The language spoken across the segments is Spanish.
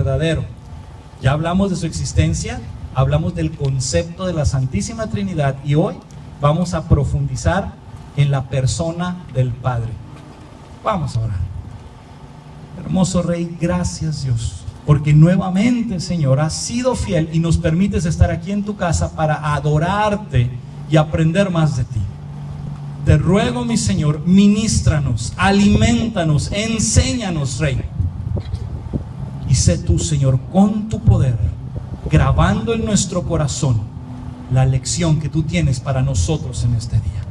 verdadero. Ya hablamos de su existencia, hablamos del concepto de la Santísima Trinidad y hoy vamos a profundizar en la persona del Padre. Vamos a orar. Hermoso Rey, gracias Dios, porque nuevamente, Señor, has sido fiel y nos permites estar aquí en tu casa para adorarte y aprender más de ti. Te ruego, mi Señor, ministranos, alimentanos, enséñanos, Rey. Y sé tú, Señor, con tu poder, grabando en nuestro corazón la lección que tú tienes para nosotros en este día.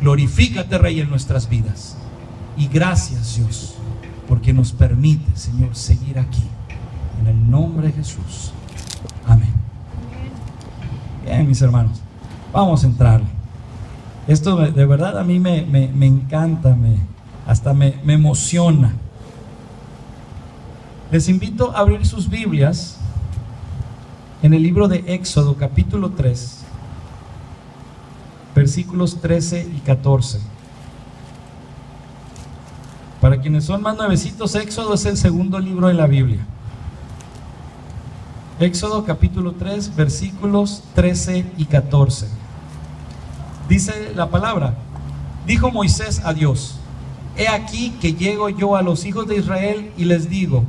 Glorifícate, Rey, en nuestras vidas. Y gracias, Dios, porque nos permite, Señor, seguir aquí. En el nombre de Jesús. Amén. Bien, mis hermanos, vamos a entrarle. Esto de verdad a mí me encanta, hasta me emociona. Les invito a abrir sus Biblias en el libro de Éxodo, capítulo 3, versículos 13 y 14. Para quienes son más nuevecitos, Éxodo es el segundo libro de la Biblia. Éxodo capítulo 3, versículos 13 y 14. Dice la palabra: dijo Moisés a Dios: he aquí que llego yo a los hijos de Israel y les digo: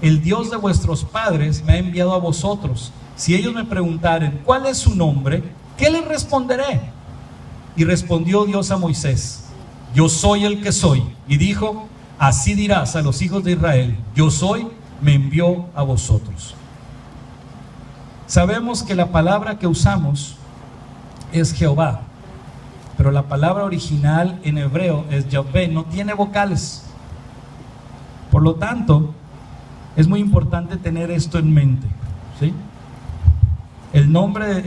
el Dios de vuestros padres me ha enviado a vosotros. Si ellos me preguntaren ¿cuál es su nombre?, ¿qué les responderé? Y respondió Dios a Moisés: yo soy el que soy. Y dijo: así dirás a los hijos de Israel: yo soy, me envió a vosotros. Sabemos que la palabra que usamos es Jehová, pero la palabra original en hebreo es Yahvé, no tiene vocales. Por lo tanto, es muy importante tener esto en mente, ¿sí? El nombre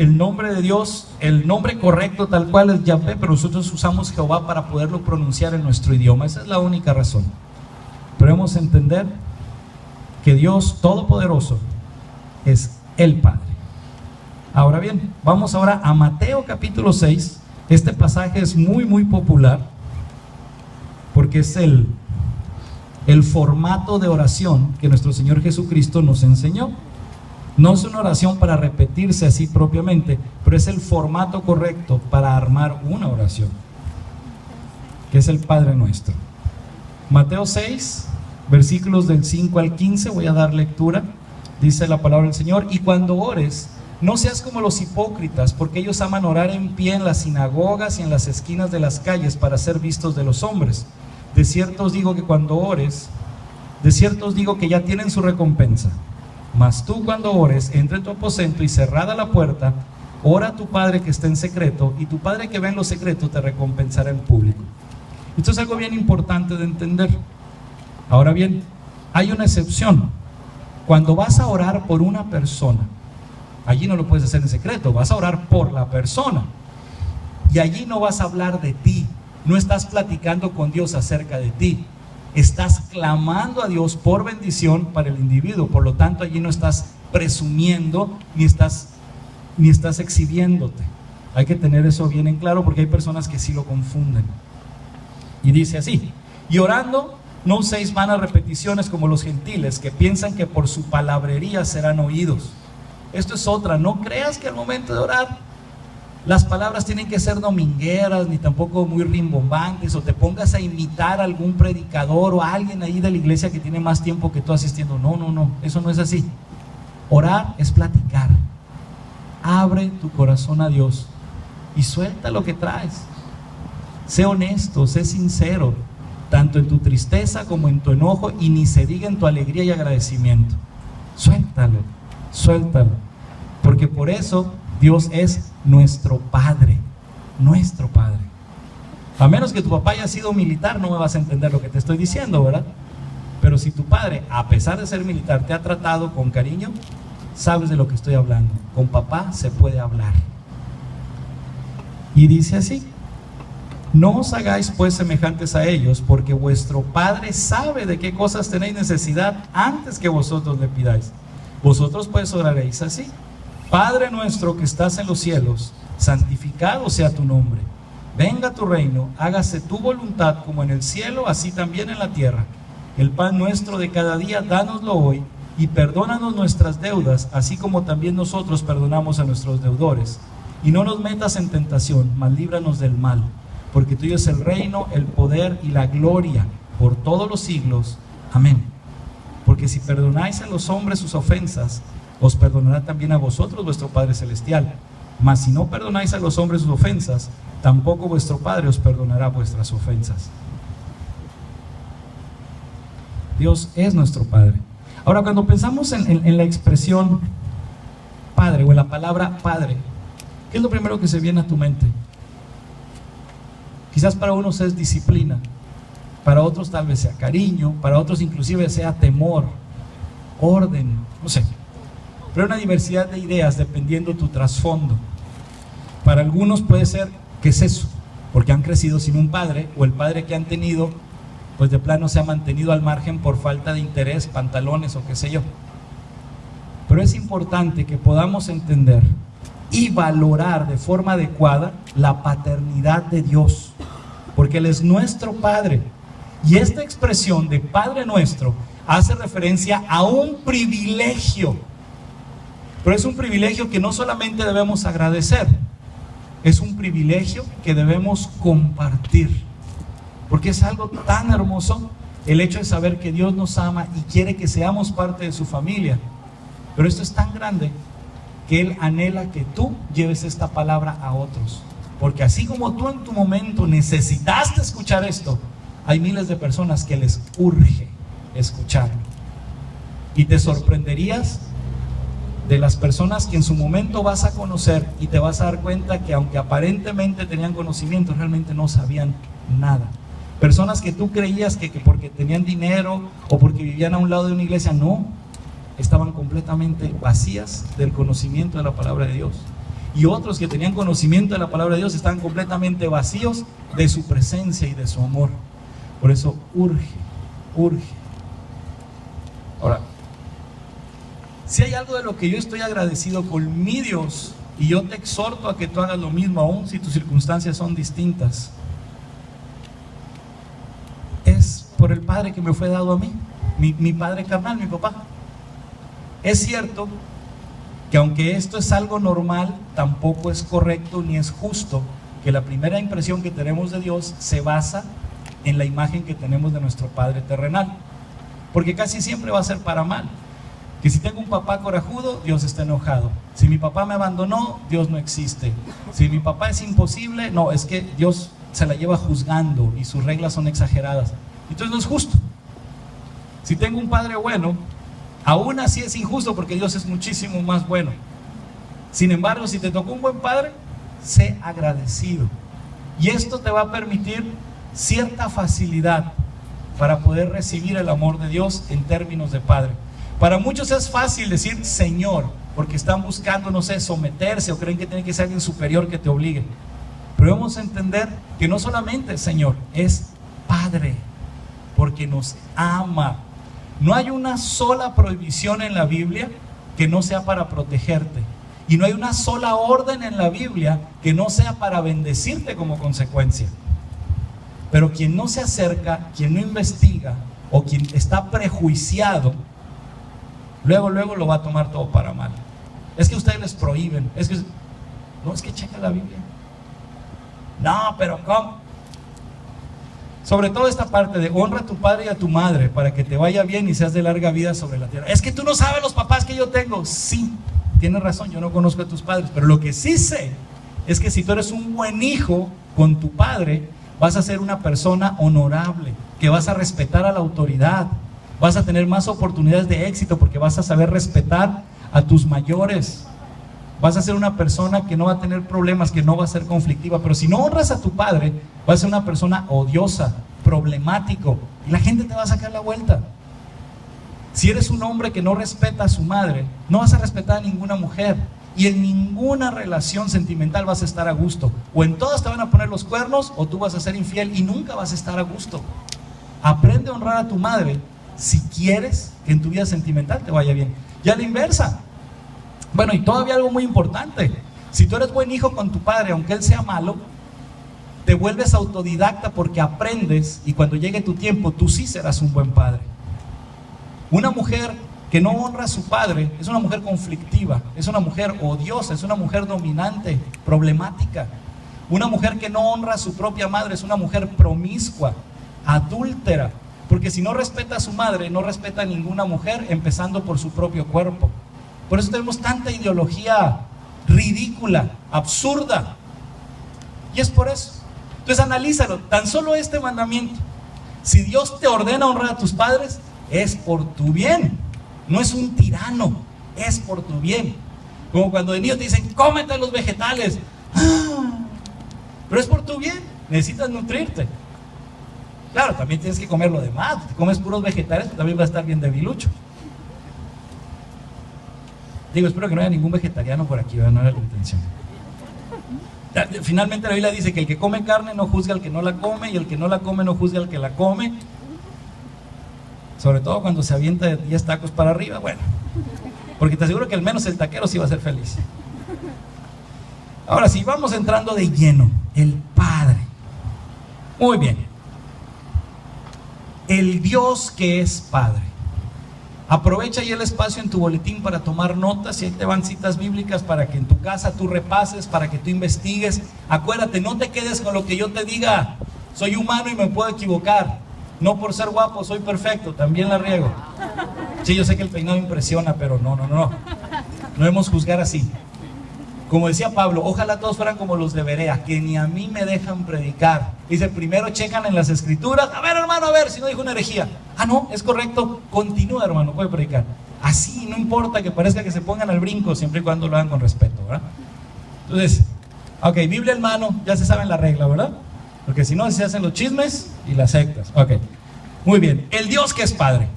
de Dios, el nombre correcto tal cual es Yahvé, pero nosotros usamos Jehová para poderlo pronunciar en nuestro idioma. Esa es la única razón. Pero debemos entender que Dios Todopoderoso es el Padre. Ahora bien, vamos ahora a Mateo capítulo 6. Este pasaje es muy popular porque es el formato de oración que nuestro Señor Jesucristo nos enseñó. No es una oración para repetirse así propiamente, pero es el formato correcto para armar una oración, que es el Padre Nuestro. Mateo 6, versículos del 5 al 15, voy a dar lectura. Dice la palabra del Señor: y cuando ores, no seas como los hipócritas, porque ellos aman orar en pie en las sinagogas y en las esquinas de las calles para ser vistos de los hombres. De cierto os digo que cuando ores, de cierto os digo que ya tienen su recompensa. Mas tú cuando ores, entra en tu aposento y cerrada la puerta, ora a tu Padre que está en secreto, y tu Padre que ve en lo secreto te recompensará en público. Esto es algo bien importante de entender. Ahora bien, hay una excepción. Cuando vas a orar por una persona, allí no lo puedes hacer en secreto, vas a orar por la persona. Y allí no vas a hablar de ti, no estás platicando con Dios acerca de ti. Estás clamando a Dios por bendición para el individuo. Por lo tanto, allí no estás presumiendo ni estás exhibiéndote. Hay que tener eso bien en claro porque hay personas que sí lo confunden. Y dice así: y orando, no uséis vanas repeticiones como los gentiles, que piensan que por su palabrería serán oídos. Esto es otra. No creas que al momento de orar las palabras tienen que ser domingueras, ni tampoco muy rimbombantes, o te pongas a imitar a algún predicador o a alguien ahí de la iglesia que tiene más tiempo que tú asistiendo. No, eso no es así. Orar es platicar. Abre tu corazón a Dios y suelta lo que traes. Sé honesto, sé sincero, tanto en tu tristeza como en tu enojo, y ni se diga en tu alegría y agradecimiento. Suéltalo, porque por eso Dios es nuestro Padre, nuestro Padre. A menos que tu papá haya sido militar, no me vas a entender lo que te estoy diciendo, ¿verdad? Pero si tu padre, a pesar de ser militar, te ha tratado con cariño, sabes de lo que estoy hablando. Con papá se puede hablar. Y dice así: no os hagáis pues semejantes a ellos, porque vuestro Padre sabe de qué cosas tenéis necesidad antes que vosotros le pidáis. Vosotros pues oraréis así: Padre nuestro que estás en los cielos, santificado sea tu nombre. Venga tu reino, hágase tu voluntad como en el cielo, así también en la tierra. el pan nuestro de cada día, dánoslo hoy, y perdónanos nuestras deudas, así como también nosotros perdonamos a nuestros deudores. Y no nos metas en tentación, mas líbranos del mal, porque tuyo es el reino, el poder y la gloria por todos los siglos. Amén. Porque si perdonáis a los hombres sus ofensas, os perdonará también a vosotros vuestro Padre Celestial. Mas si no perdonáis a los hombres sus ofensas, tampoco vuestro Padre os perdonará vuestras ofensas. Dios es nuestro Padre. Ahora, cuando pensamos en la expresión Padre o en la palabra Padre, ¿qué es lo primero que se viene a tu mente? Quizás para unos es disciplina, para otros tal vez sea cariño, para otros inclusive sea temor, orden, no sé. Pero hay una diversidad de ideas dependiendo tu trasfondo. Para algunos puede ser, ¿qué es eso? Porque han crecido sin un padre, o el padre que han tenido, pues de plano se ha mantenido al margen por falta de interés, pantalones o qué sé yo. Pero es importante que podamos entender y valorar de forma adecuada la paternidad de Dios, porque Él es nuestro Padre. Y esta expresión de Padre nuestro hace referencia a un privilegio, pero es un privilegio que no solamente debemos agradecer, es un privilegio que debemos compartir, porque es algo tan hermoso el hecho de saber que Dios nos ama y quiere que seamos parte de su familia. Pero esto es tan grande que Él anhela que tú lleves esta palabra a otros, porque así como tú en tu momento necesitaste escuchar esto, hay miles de personas que les urge escucharlo. Y te sorprenderías de las personas que en su momento vas a conocer y te vas a dar cuenta que aunque aparentemente tenían conocimiento, realmente no sabían nada. Personas que tú creías que porque tenían dinero o porque vivían a un lado de una iglesia, no, estaban completamente vacías del conocimiento de la palabra de Dios. Y otros que tenían conocimiento de la palabra de Dios estaban completamente vacíos de su presencia y de su amor. Por eso urge. Ahora, si hay algo de lo que yo estoy agradecido con mi Dios, y yo te exhorto a que tú hagas lo mismo, aun si tus circunstancias son distintas, es por el Padre que me fue dado a mí, mi Padre carnal, mi papá. Es cierto que aunque esto es algo normal, tampoco es correcto ni es justo que la primera impresión que tenemos de Dios se basa en la imagen que tenemos de nuestro Padre terrenal, porque casi siempre va a ser para mal. Que si tengo un papá corajudo, Dios está enojado. Si mi papá me abandonó, Dios no existe. Si mi papá es imposible, no, es que Dios se la lleva juzgando y sus reglas son exageradas. Entonces no es justo. Si tengo un padre bueno, aún así es injusto porque Dios es muchísimo más bueno. Sin embargo, si te tocó un buen padre, sé agradecido. Y esto te va a permitir cierta facilidad para poder recibir el amor de Dios en términos de padre. Para muchos es fácil decir Señor, porque están buscando, no sé, someterse o creen que tiene que ser alguien superior que te obligue. Pero debemos entender que no solamente es Señor, es Padre, porque nos ama. No hay una sola prohibición en la Biblia que no sea para protegerte. Y no hay una sola orden en la Biblia que no sea para bendecirte como consecuencia. Pero quien no se acerca, quien no investiga o quien está prejuiciado, luego lo va a tomar todo para mal. Es que ustedes les prohíben, es que checa la Biblia. No, pero ¿cómo? Sobre todo esta parte de honra a tu padre y a tu madre para que te vaya bien y seas de larga vida sobre la tierra. Es que tú no sabes los papás que yo tengo. Sí, tienes razón, yo no conozco a tus padres, pero lo que sí sé es que si tú eres un buen hijo con tu padre, vas a ser una persona honorable, que vas a respetar a la autoridad, vas a tener más oportunidades de éxito porque vas a saber respetar a tus mayores. Vas a ser una persona que no va a tener problemas, que no va a ser conflictiva. Pero si no honras a tu padre, vas a ser una persona odiosa, problemático, y la gente te va a sacar la vuelta. Si eres un hombre que no respeta a su madre, no vas a respetar a ninguna mujer, y en ninguna relación sentimental vas a estar a gusto. O en todas te van a poner los cuernos, o tú vas a ser infiel y nunca vas a estar a gusto. Aprende a honrar a tu madre si quieres que en tu vida sentimental te vaya bien. Y a la inversa. Bueno, y todavía algo muy importante: si tú eres buen hijo con tu padre, aunque él sea malo, te vuelves autodidacta porque aprendes, y cuando llegue tu tiempo, tú sí serás un buen padre. Una mujer que no honra a su padre es una mujer conflictiva, es una mujer odiosa, es una mujer dominante, problemática. Una mujer que no honra a su propia madre es una mujer promiscua, adúltera, porque si no respeta a su madre, no respeta a ninguna mujer, empezando por su propio cuerpo. Por eso tenemos tanta ideología ridícula, absurda, y es por eso. Entonces analízalo, tan solo este mandamiento: si Dios te ordena honrar a tus padres, es por tu bien, no es un tirano, es por tu bien. Como cuando de niño te dicen, cómete los vegetales, pero es por tu bien, necesitas nutrirte. Claro, también tienes que comer lo demás. Si comes puros vegetales, también va a estar bien debilucho. Digo, espero que no haya ningún vegetariano por aquí, no era la intención. Finalmente la Biblia dice que el que come carne no juzga al que no la come, y el que no la come no juzga al que la come. Sobre todo cuando se avienta de 10 tacos para arriba, bueno, porque te aseguro que al menos el taquero sí va a ser feliz. Ahora sí, vamos entrando de lleno. El Padre. Muy bien. El Dios que es Padre. Aprovecha ahí el espacio en tu boletín para tomar notas, y ahí te van citas bíblicas para que en tu casa tú repases, para que tú investigues. Acuérdate, no te quedes con lo que yo te diga. Soy humano y me puedo equivocar. No por ser guapo soy perfecto, también la riego. Sí, yo sé que el peinado impresiona, pero no debemos juzgar así. Como decía Pablo, ojalá todos fueran como los de Berea, que ni a mí me dejan predicar. Dice, primero checan en las escrituras, a ver hermano, a ver si no dijo una herejía. Ah, no, es correcto, continúa hermano, puede predicar. Así, no importa que parezca que se pongan al brinco, siempre y cuando lo hagan con respeto, ¿verdad? Entonces, ok, Biblia en mano, ya se saben la regla, ¿verdad? Porque si no, se hacen los chismes y las sectas. Ok, muy bien, el Dios que es Padre.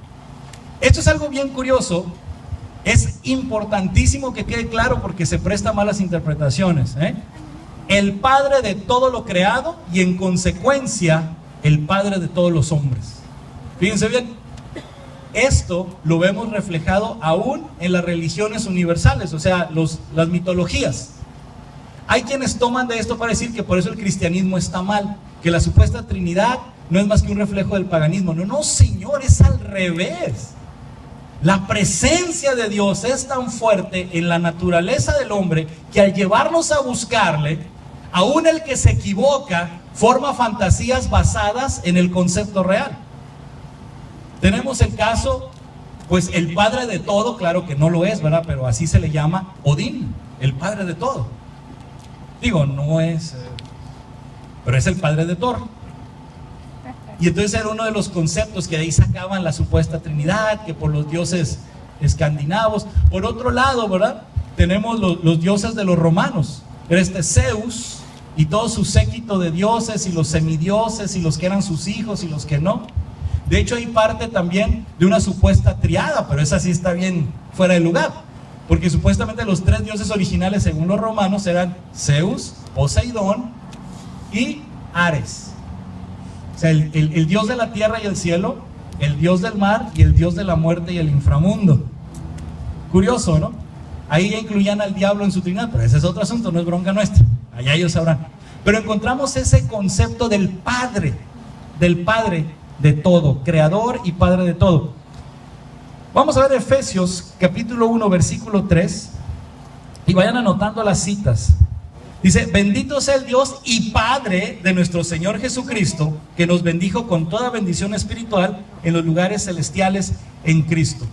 Esto es algo bien curioso. Es importantísimo que quede claro porque se presta a malas interpretaciones, ¿eh? El Padre de todo lo creado y en consecuencia el Padre de todos los hombres. Fíjense bien, esto lo vemos reflejado aún en las religiones universales, o sea, las mitologías. Hay quienes toman de esto para decir que por eso el cristianismo está mal, que la supuesta Trinidad no es más que un reflejo del paganismo. No, no, señor, es al revés. La presencia de Dios es tan fuerte en la naturaleza del hombre que al llevarnos a buscarle, aún el que se equivoca forma fantasías basadas en el concepto real. Tenemos el caso, pues el padre de todo, claro que no lo es, ¿verdad? Pero así se le llama Odín, el padre de todo. Digo, no es, pero es el padre de Thor. Y entonces era uno de los conceptos que de ahí sacaban la supuesta Trinidad, que por los dioses escandinavos. Por otro lado, ¿verdad? Tenemos los dioses de los romanos. Era Zeus y todo su séquito de dioses, y los semidioses, y los que eran sus hijos y los que no. De hecho, hay parte también de una supuesta triada, pero esa sí está bien fuera de lugar. Porque supuestamente los 3 dioses originales, según los romanos, eran Zeus, Poseidón y Ares. O sea, el dios de la tierra y el cielo, el dios del mar y el dios de la muerte y el inframundo. Curioso, ¿no? Ahí ya incluían al diablo en su trinidad, pero ese es otro asunto, no es bronca nuestra. Allá ellos sabrán. Pero encontramos ese concepto del Padre de todo, creador y Padre de todo. Vamos a ver Efesios capítulo 1, versículo 3, y vayan anotando las citas. Dice, bendito sea el Dios y Padre de nuestro Señor Jesucristo, que nos bendijo con toda bendición espiritual en los lugares celestiales en Cristo.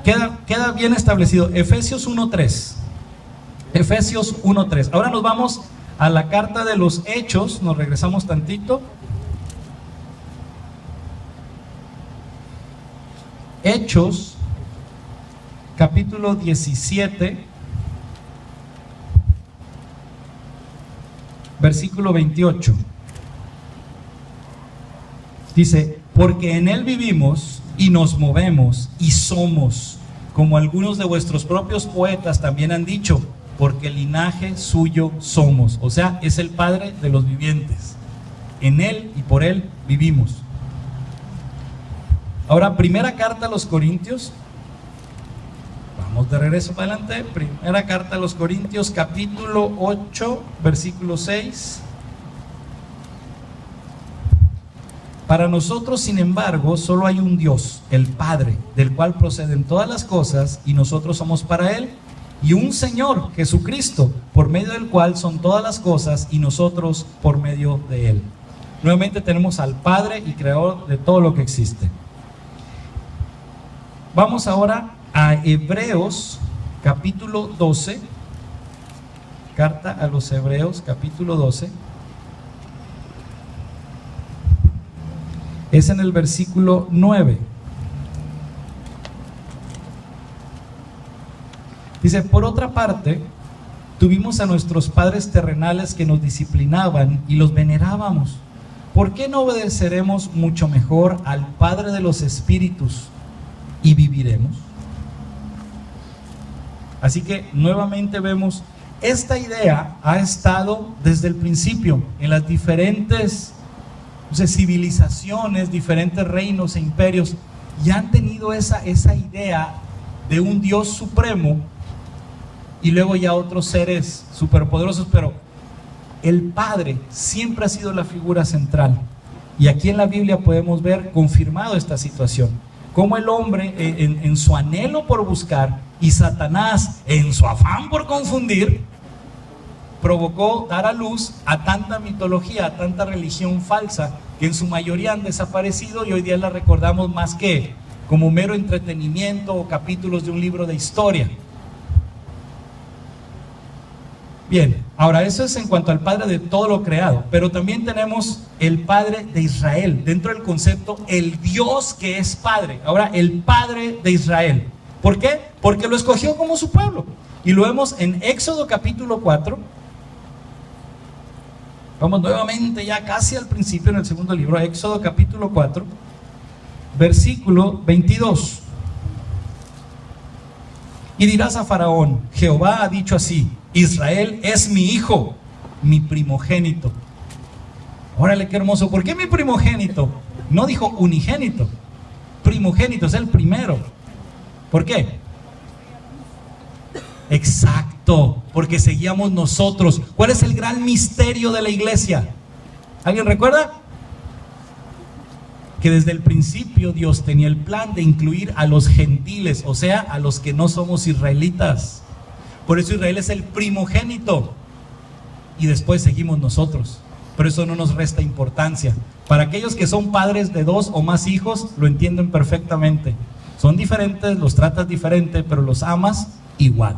Queda bien establecido. Efesios 1:3. Efesios 1:3. Ahora nos vamos a la carta de los Hechos, nos regresamos tantito. Hechos, capítulo 17, versículo 28. Dice, porque en Él vivimos y nos movemos y somos, como algunos de vuestros propios poetas también han dicho, porque linaje suyo somos. O sea, es el Padre de los vivientes. En Él y por Él vivimos. Ahora, primera carta a los Corintios. Vamos de regreso para adelante. Primera carta a los Corintios, capítulo 8, versículo 6. Para nosotros, sin embargo, solo hay un Dios, el Padre, del cual proceden todas las cosas, y nosotros somos para Él, y un Señor, Jesucristo, por medio del cual son todas las cosas, y nosotros por medio de Él. Nuevamente tenemos al Padre y Creador de todo lo que existe. Vamos ahora a Hebreos, capítulo 12, carta a los Hebreos, capítulo 12. Es en el versículo 9. Dice: por otra parte, tuvimos a nuestros padres terrenales que nos disciplinaban y los venerábamos. ¿Por qué no obedeceremos mucho mejor al Padre de los Espíritus y viviremos? Así que nuevamente vemos, esta idea ha estado desde el principio en las diferentes civilizaciones, diferentes reinos e imperios, y han tenido esa idea de un Dios supremo y luego ya otros seres superpoderosos, pero el Padre siempre ha sido la figura central. Y aquí en la Biblia podemos ver confirmado esta situación, cómo el hombre en su anhelo por buscar, y Satanás en su afán por confundir, provocó dar a luz a tanta mitología, a tanta religión falsa, que en su mayoría han desaparecido y hoy día la recordamos más que como mero entretenimiento o capítulos de un libro de historia. Bien, ahora eso es en cuanto al Padre de todo lo creado, pero también tenemos el Padre de Israel, dentro del concepto el Dios que es Padre. Ahora, el Padre de Israel, ¿por qué? Porque lo escogió como su pueblo, y lo vemos en Éxodo capítulo 4. Vamos nuevamente ya casi al principio, en el segundo libro, Éxodo capítulo 4, versículo 22. Y dirás a Faraón: Jehová ha dicho así: Israel es mi hijo, mi primogénito. Órale, qué hermoso. ¿Por qué mi primogénito? No dijo unigénito. Primogénito es el primero. ¿Por qué? Exacto, porque seguíamos nosotros. ¿Cuál es el gran misterio de la iglesia? ¿Alguien recuerda? Que desde el principio Dios tenía el plan de incluir a los gentiles, o sea, a los que no somos israelitas. Por eso Israel es el primogénito y después seguimos nosotros. Pero eso no nos resta importancia. Para aquellos que son padres de 2 o más hijos, lo entienden perfectamente. Son diferentes, los tratas diferente, pero los amas igual.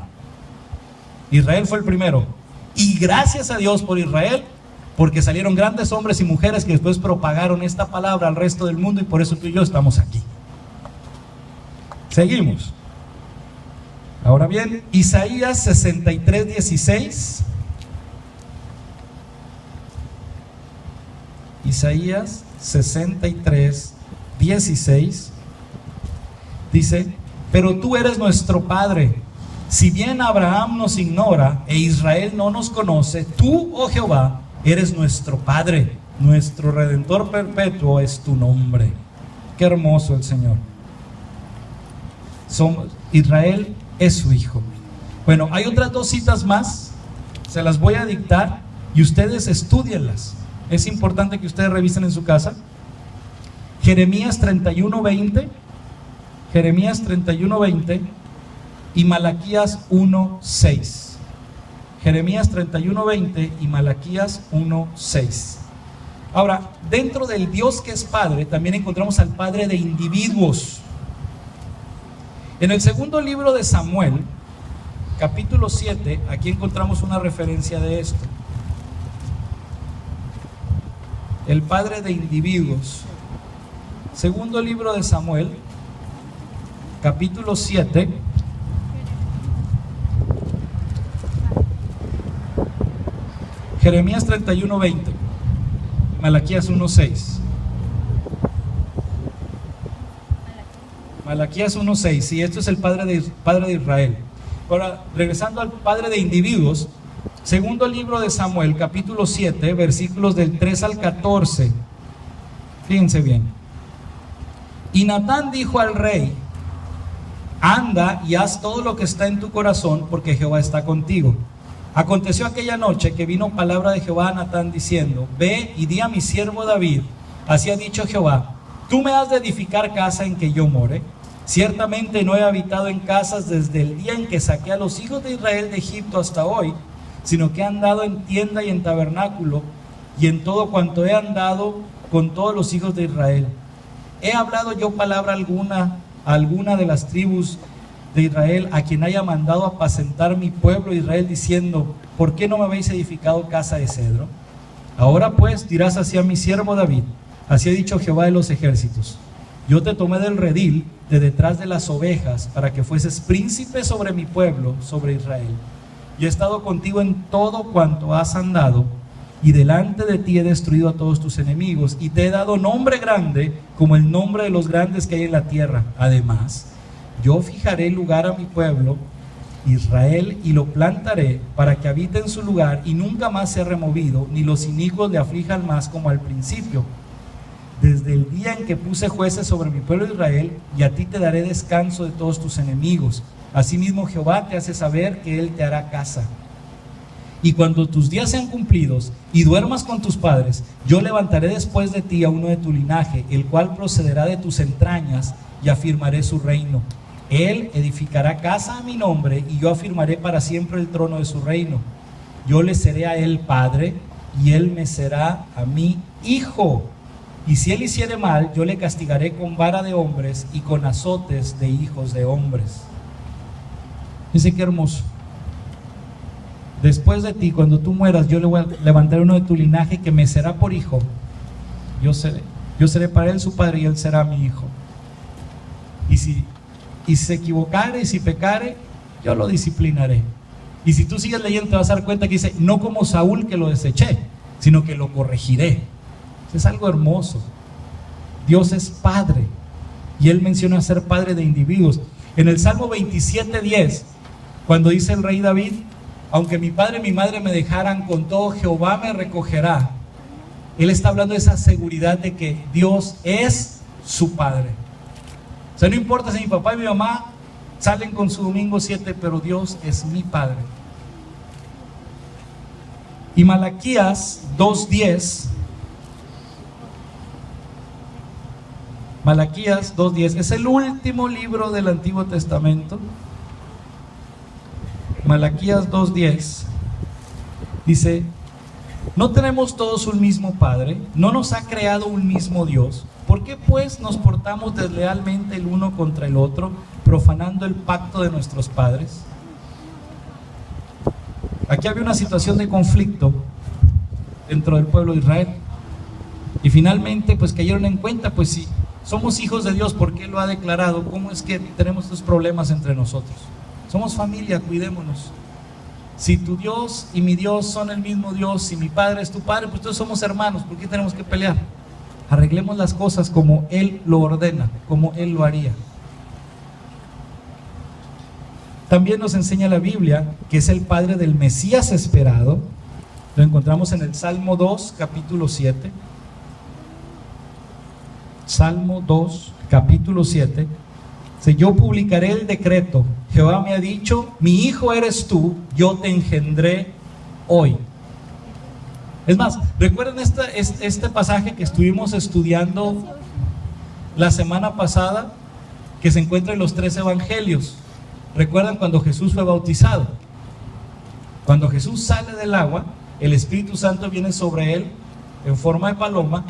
Israel fue el primero, y gracias a Dios por Israel, porque salieron grandes hombres y mujeres que después propagaron esta palabra al resto del mundo, y por eso tú y yo estamos aquí. Seguimos. Ahora bien, Isaías 63:16. Isaías 63:16 dice: pero tú eres nuestro Padre. Si bien Abraham nos ignora e Israel no nos conoce, tú, oh Jehová, eres nuestro Padre, nuestro Redentor perpetuo es tu nombre. Qué hermoso el Señor. Israel es su hijo. Bueno, hay otras 2 citas más, se las voy a dictar y ustedes estudienlas. Es importante que ustedes revisen en su casa. Jeremías 31:20, Jeremías 31:20 y Malaquías 1:6. Jeremías 31:20 y Malaquías 1:6. Ahora, dentro del Dios que es Padre, también encontramos al Padre de individuos. En el segundo libro de Samuel, capítulo 7, aquí encontramos una referencia de esto. El Padre de individuos. Segundo libro de Samuel, capítulo 7. Jeremías 31:20, Malaquías 1:6. Malaquías 1:6, y esto es el padre de Israel. Ahora, regresando al Padre de individuos, segundo libro de Samuel, capítulo 7, versículos del 3 al 14. Fíjense bien. Y Natán dijo al rey: anda y haz todo lo que está en tu corazón, porque Jehová está contigo. Aconteció aquella noche que vino palabra de Jehová a Natán diciendo: ve y di a mi siervo David, Así ha dicho Jehová: tú me has de edificar casa en que yo more. Ciertamente no he habitado en casas desde el día en que saqué a los hijos de Israel de Egipto hasta hoy, sino que he andado en tienda y en tabernáculo, y en todo cuanto he andado con todos los hijos de Israel. ¿He hablado yo palabra alguna a alguna de las tribus de Israel, a quien haya mandado apacentar mi pueblo Israel, diciendo: ¿por qué no me habéis edificado casa de cedro? Ahora pues dirás así a mi siervo David: así ha dicho Jehová de los ejércitos: yo te tomé del redil, de detrás de las ovejas, para que fueses príncipe sobre mi pueblo, sobre Israel. Y he estado contigo en todo cuanto has andado, y delante de ti he destruido a todos tus enemigos, y te he dado nombre grande, como el nombre de los grandes que hay en la tierra. Además, yo fijaré lugar a mi pueblo Israel, y lo plantaré para que habite en su lugar, y nunca más sea removido, ni los inicuos le aflijan más como al principio, desde el día en que puse jueces sobre mi pueblo Israel, y a ti te daré descanso de todos tus enemigos. Asimismo Jehová te hace saber que Él te hará casa. Y cuando tus días sean cumplidos y duermas con tus padres, yo levantaré después de ti a uno de tu linaje, el cual procederá de tus entrañas, y afirmaré su reino. Él edificará casa a mi nombre, y yo afirmaré para siempre el trono de su reino. Yo le seré a él padre, y él me será a mí hijo. Y si él hiciere mal, yo le castigaré con vara de hombres y con azotes de hijos de hombres. Dice, qué hermoso. Después de ti, cuando tú mueras, yo le voy a levantar uno de tu linaje que me será por hijo. Yo seré para él su padre, y él será mi hijo. Y si se equivocare, y si pecare, yo lo disciplinaré. Y si tú sigues leyendo, te vas a dar cuenta que dice: no como Saúl, que lo deseché, sino que lo corregiré. Es algo hermoso. Dios es padre, y Él menciona ser padre de individuos. En el Salmo 27:10, cuando dice el rey David: aunque mi padre y mi madre me dejaran, con todo Jehová me recogerá. Él está hablando de esa seguridad de que Dios es su padre. O sea, no importa si mi papá y mi mamá salen con su domingo 7, pero Dios es mi padre. Y Malaquías 2:10, Malaquías 2:10 es el último libro del Antiguo Testamento. Malaquías 2:10 dice: ¿no tenemos todos un mismo Padre? ¿No nos ha creado un mismo Dios? ¿Por qué pues nos portamos deslealmente el uno contra el otro, profanando el pacto de nuestros padres? Aquí había una situación de conflicto dentro del pueblo de Israel, y finalmente pues cayeron en cuenta: pues si somos hijos de Dios, ¿por qué lo ha declarado? ¿Cómo es que tenemos estos problemas entre nosotros? Somos familia, cuidémonos. Si tu Dios y mi Dios son el mismo Dios, si mi Padre es tu Padre, pues todos somos hermanos. ¿Por qué tenemos que pelear? Arreglemos las cosas como Él lo ordena, como Él lo haría. También nos enseña la Biblia que es el Padre del Mesías esperado. Lo encontramos en el Salmo 2, capítulo 7. Salmo 2, capítulo 7. Yo publicaré el decreto. Jehová me ha dicho: mi hijo eres tú, yo te engendré hoy. Es más, ¿recuerdan este pasaje que estuvimos estudiando la semana pasada, que se encuentra en los 3 evangelios? ¿Recuerdan cuando Jesús fue bautizado? Cuando Jesús sale del agua, el Espíritu Santo viene sobre él en forma de paloma,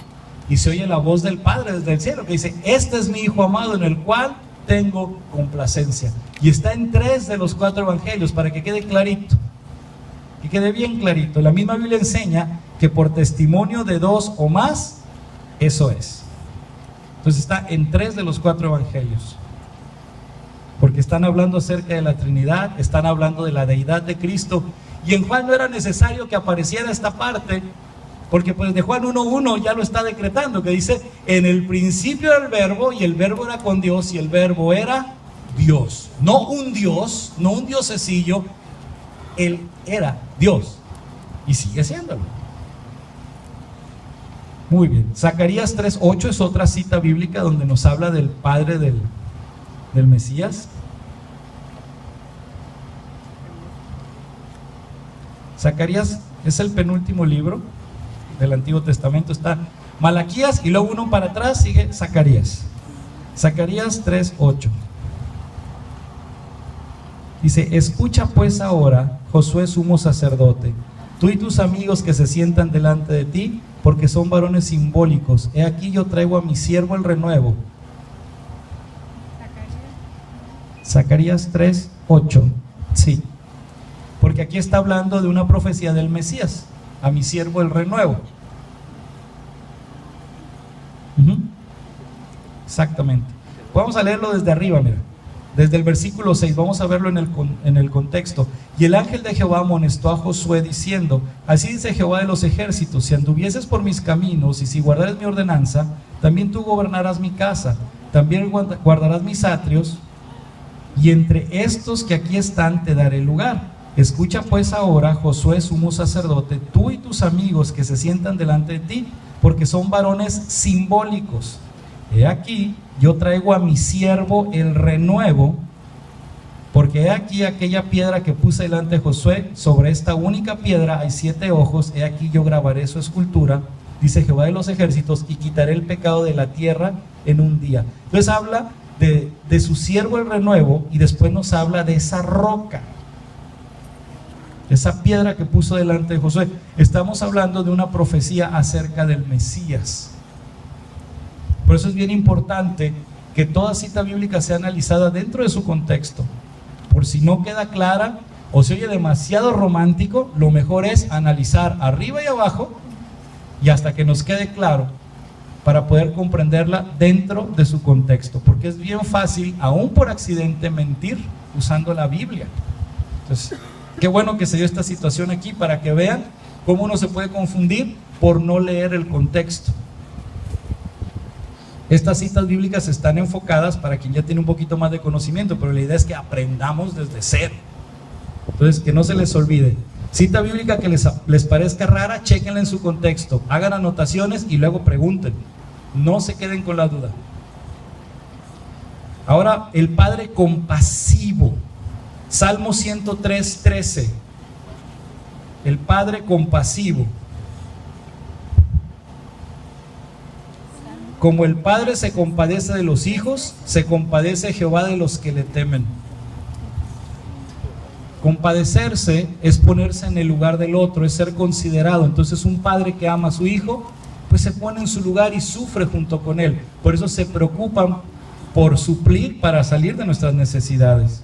y se oye la voz del Padre desde el cielo que dice: este es mi Hijo amado, en el cual tengo complacencia. Y está en 3 de los 4 evangelios, para que quede clarito, que quede bien clarito. La misma Biblia enseña que por testimonio de 2 o más, eso es. Entonces está en 3 de los 4 evangelios, porque están hablando acerca de la Trinidad, están hablando de la deidad de Cristo. Y en Juan no era necesario que apareciera esta parte, porque pues de Juan 1:1 ya lo está decretando, que dice: en el principio era el verbo, y el verbo era con Dios, y el verbo era Dios. No un Dios, no un diosecillo. Él era Dios, y sigue siéndolo. Muy bien. Zacarías 3:8 es otra cita bíblica donde nos habla del Padre del Mesías. Zacarías es el penúltimo libro del Antiguo Testamento, está Malaquías y luego uno para atrás sigue Zacarías. Zacarías 3:8. Dice: escucha pues ahora, Josué sumo sacerdote, tú y tus amigos que se sientan delante de ti, porque son varones simbólicos. He aquí yo traigo a mi siervo el renuevo. Zacarías 3:8. Sí, porque aquí está hablando de una profecía del Mesías. A mi siervo el renuevo. Exactamente. Vamos a leerlo desde arriba, mira. Desde el versículo 6, vamos a verlo en el contexto. Y el ángel de Jehová amonestó a Josué diciendo: así dice Jehová de los ejércitos, si anduvieses por mis caminos y si guardares mi ordenanza, también tú gobernarás mi casa, también guardarás mis atrios, y entre estos que aquí están te daré lugar. Escucha pues ahora, Josué sumo sacerdote, tú y tus amigos que se sientan delante de ti, porque son varones simbólicos. He aquí, yo traigo a mi siervo el renuevo, porque he aquí aquella piedra que puse delante de Josué, sobre esta única piedra hay 7 ojos, he aquí yo grabaré su escultura, dice Jehová de los ejércitos, y quitaré el pecado de la tierra en un día. Entonces habla de su siervo el renuevo, y después nos habla de esa roca, esa piedra que puso delante de Josué. Estamos hablando de una profecía acerca del Mesías. Por eso es bien importante que toda cita bíblica sea analizada dentro de su contexto. Por si no queda clara o se oye demasiado romántico, lo mejor es analizar arriba y abajo y hasta que nos quede claro, para poder comprenderla dentro de su contexto. Porque es bien fácil, aún por accidente, mentir usando la Biblia. Entonces, qué bueno que se dio esta situación aquí para que vean cómo uno se puede confundir por no leer el contexto. Estas citas bíblicas están enfocadas para quien ya tiene un poquito más de conocimiento, pero la idea es que aprendamos desde cero. Entonces, que no se les olvide. Cita bíblica que les parezca rara, chéquenla en su contexto, hagan anotaciones y luego pregunten. No se queden con la duda. Ahora, el Padre compasivo. Salmo 103:13. El Padre compasivo. Como el Padre se compadece de los hijos, se compadece Jehová de los que le temen. Compadecerse es ponerse en el lugar del otro, es ser considerado. Entonces un padre que ama a su hijo, pues se pone en su lugar y sufre junto con él. Por eso se preocupan por suplir para salir de nuestras necesidades.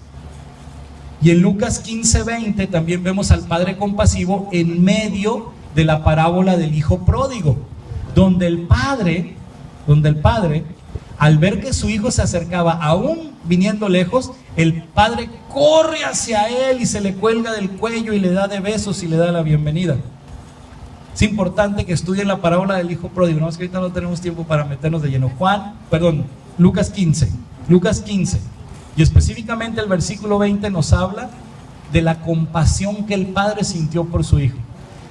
Y en Lucas 15:20 también vemos al Padre compasivo en medio de la parábola del hijo pródigo, donde el padre, al ver que su hijo se acercaba, aún viniendo lejos, el padre corre hacia él y se le cuelga del cuello y le da de besos y le da la bienvenida. Es importante que estudien la parábola del hijo pródigo. No, es que ahorita no tenemos tiempo para meternos de lleno. Lucas 15. Y específicamente el versículo 20 nos habla de la compasión que el padre sintió por su hijo.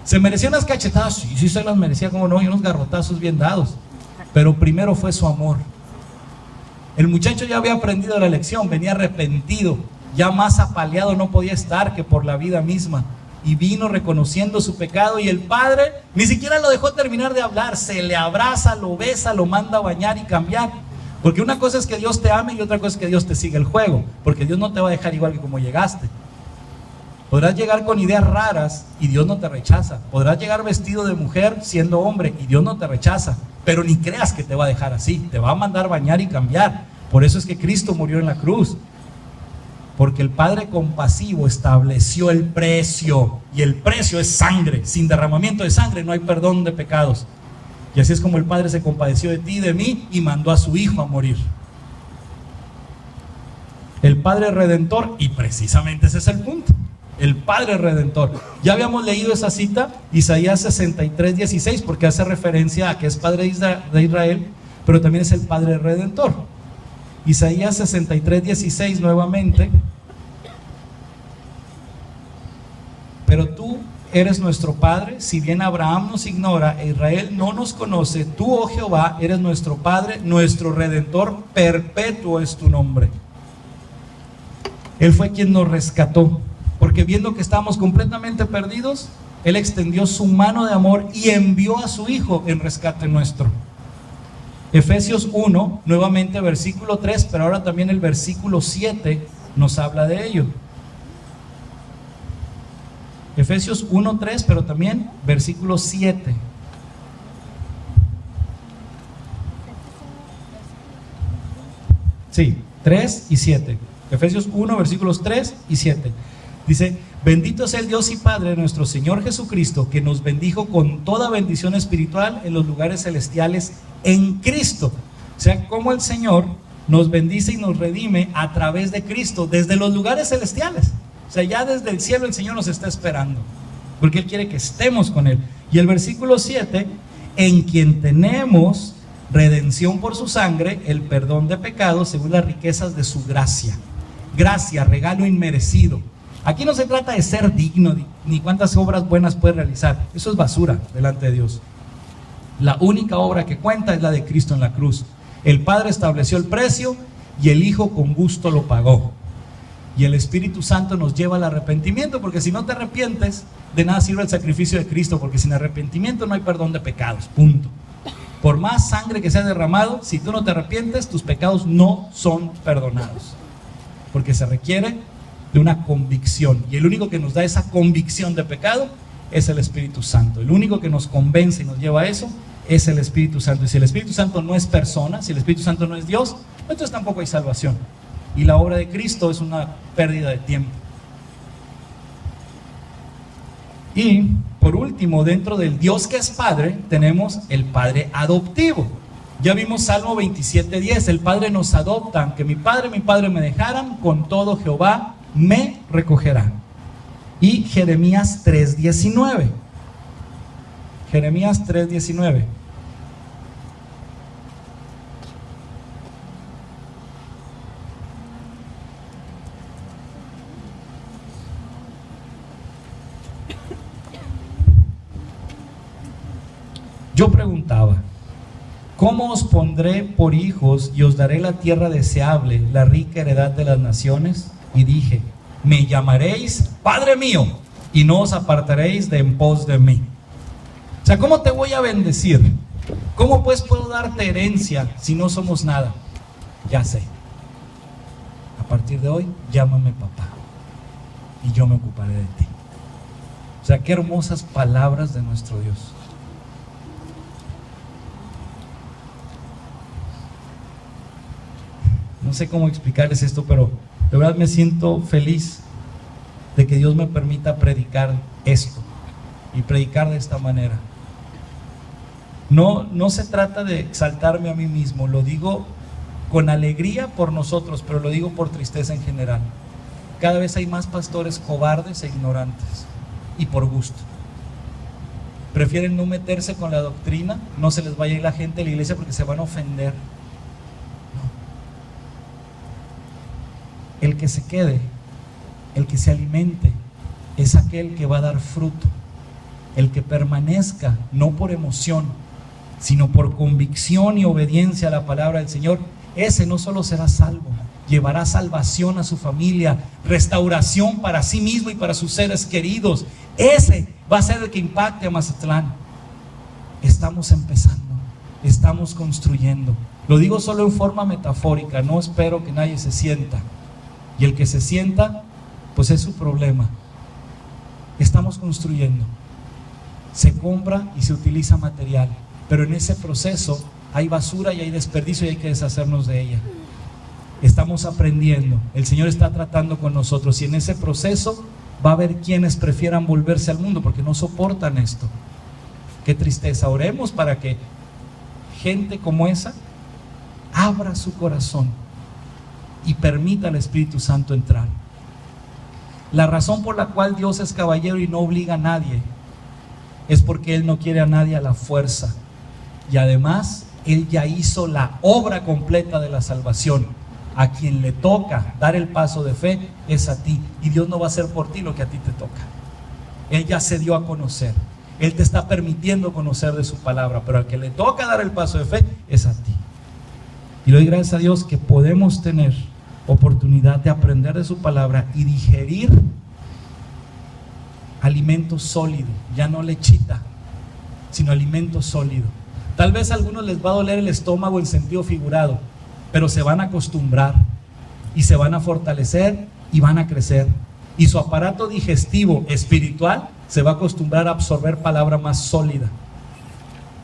¿Se merecían las cachetadas? Sí se las merecía, como no, y unos garrotazos bien dados. Pero primero fue su amor. El muchacho ya había aprendido la lección, venía arrepentido, ya más apaleado no podía estar que por la vida misma, y vino reconociendo su pecado, y el padre ni siquiera lo dejó terminar de hablar, se le abraza, lo besa, lo manda a bañar y cambiar. Porque una cosa es que Dios te ame y otra cosa es que Dios te siga el juego, porque Dios no te va a dejar igual que como llegaste. Podrás llegar con ideas raras y Dios no te rechaza. Podrás llegar vestido de mujer siendo hombre y Dios no te rechaza. Pero ni creas que te va a dejar así, te va a mandar bañar y cambiar. Por eso es que Cristo murió en la cruz, porque el Padre compasivo estableció el precio, y el precio es sangre. Sin derramamiento de sangre no hay perdón de pecados. Y así es como el Padre se compadeció de ti y de mí y mandó a su Hijo a morir. El Padre Redentor, y precisamente ese es el punto, el Padre Redentor. Ya habíamos leído esa cita, Isaías 63:16, porque hace referencia a que es Padre de Israel, pero también es el Padre Redentor. Isaías 63:16 nuevamente. Pero tú eres nuestro Padre, si bien Abraham nos ignora e Israel no nos conoce, tú, oh Jehová, eres nuestro Padre, nuestro Redentor, perpetuo es tu nombre. Él fue quien nos rescató, porque viendo que estábamos completamente perdidos, Él extendió su mano de amor y envió a su Hijo en rescate nuestro. Efesios 1, nuevamente versículo 3, pero ahora también el versículo 7 nos habla de ello. Efesios 1, 3, pero también versículo 7. Sí, 3 y 7. Efesios 1, versículos 3 y 7. Dice: bendito sea el Dios y Padre de nuestro Señor Jesucristo, que nos bendijo con toda bendición espiritual en los lugares celestiales en Cristo. O sea, como el Señor nos bendice y nos redime a través de Cristo, desde los lugares celestiales. O sea, ya desde el cielo el Señor nos está esperando, porque Él quiere que estemos con Él. Y el versículo 7, en quien tenemos redención por su sangre, el perdón de pecados según las riquezas de su gracia. Gracia, regalo inmerecido. Aquí no se trata de ser digno, ni cuántas obras buenas puedes realizar. Eso es basura delante de Dios. La única obra que cuenta es la de Cristo en la cruz. El Padre estableció el precio y el Hijo con gusto lo pagó. Y el Espíritu Santo nos lleva al arrepentimiento, porque si no te arrepientes, de nada sirve el sacrificio de Cristo, porque sin arrepentimiento no hay perdón de pecados, punto. Por más sangre que sea derramado, si tú no te arrepientes, tus pecados no son perdonados, porque se requiere de una convicción, y el único que nos da esa convicción de pecado es el Espíritu Santo. El único que nos convence y nos lleva a eso es el Espíritu Santo. Y si el Espíritu Santo no es persona, si el Espíritu Santo no es Dios, entonces tampoco hay salvación. Y la obra de Cristo es una pérdida de tiempo. Y por último, dentro del Dios que es Padre, tenemos el Padre adoptivo. Ya vimos Salmo 27:10, el Padre nos adopta: aunque mi Padre me dejaran, con todo Jehová me recogerá. Y Jeremías 3:19. Jeremías 3:19. Yo preguntaba: ¿cómo os pondré por hijos y os daré la tierra deseable, la rica heredad de las naciones? Y dije: me llamaréis Padre mío, y no os apartaréis de en pos de mí. O sea, ¿cómo te voy a bendecir? ¿Cómo pues puedo darte herencia si no somos nada? Ya sé. A partir de hoy, llámame papá, y yo me ocuparé de ti. O sea, qué hermosas palabras de nuestro Dios. No sé cómo explicarles esto, pero de verdad me siento feliz de que Dios me permita predicar esto y predicar de esta manera. No se trata de exaltarme a mí mismo, lo digo con alegría por nosotros, pero lo digo por tristeza en general. Cada vez hay más pastores cobardes e ignorantes, y por gusto. Prefieren no meterse con la doctrina, no se les vaya a ir la gente a la iglesia porque se van a ofender. El que se quede, el que se alimente, es aquel que va a dar fruto. El que permanezca, no por emoción, sino por convicción y obediencia a la palabra del Señor, ese no solo será salvo, llevará salvación a su familia, restauración para sí mismo y para sus seres queridos. Ese va a ser el que impacte a Mazatlán. Estamos empezando, estamos construyendo. Lo digo solo en forma metafórica, no espero que nadie se sienta. Y el que se sienta, pues es su problema. Estamos construyendo. Se compra y se utiliza material, pero en ese proceso hay basura y hay desperdicio y hay que deshacernos de ella. Estamos aprendiendo, el Señor está tratando con nosotros, y en ese proceso va a haber quienes prefieran volverse al mundo porque no soportan esto. Qué tristeza. Oremos para que gente como esa abra su corazón y permita al Espíritu Santo entrar. La razón por la cual Dios es caballero y no obliga a nadie es porque Él no quiere a nadie a la fuerza, y además Él ya hizo la obra completa de la salvación. A quien le toca dar el paso de fe es a ti, y Dios no va a hacer por ti lo que a ti te toca. Él ya se dio a conocer, Él te está permitiendo conocer de su palabra, pero al que le toca dar el paso de fe es a ti. Y le doy gracias a Dios que podemos tener oportunidad de aprender de su palabra y digerir alimento sólido, ya no lechita, sino alimento sólido. Tal vez a algunos les va a doler el estómago en sentido figurado, pero se van a acostumbrar y se van a fortalecer y van a crecer. Y su aparato digestivo espiritual se va a acostumbrar a absorber palabra más sólida,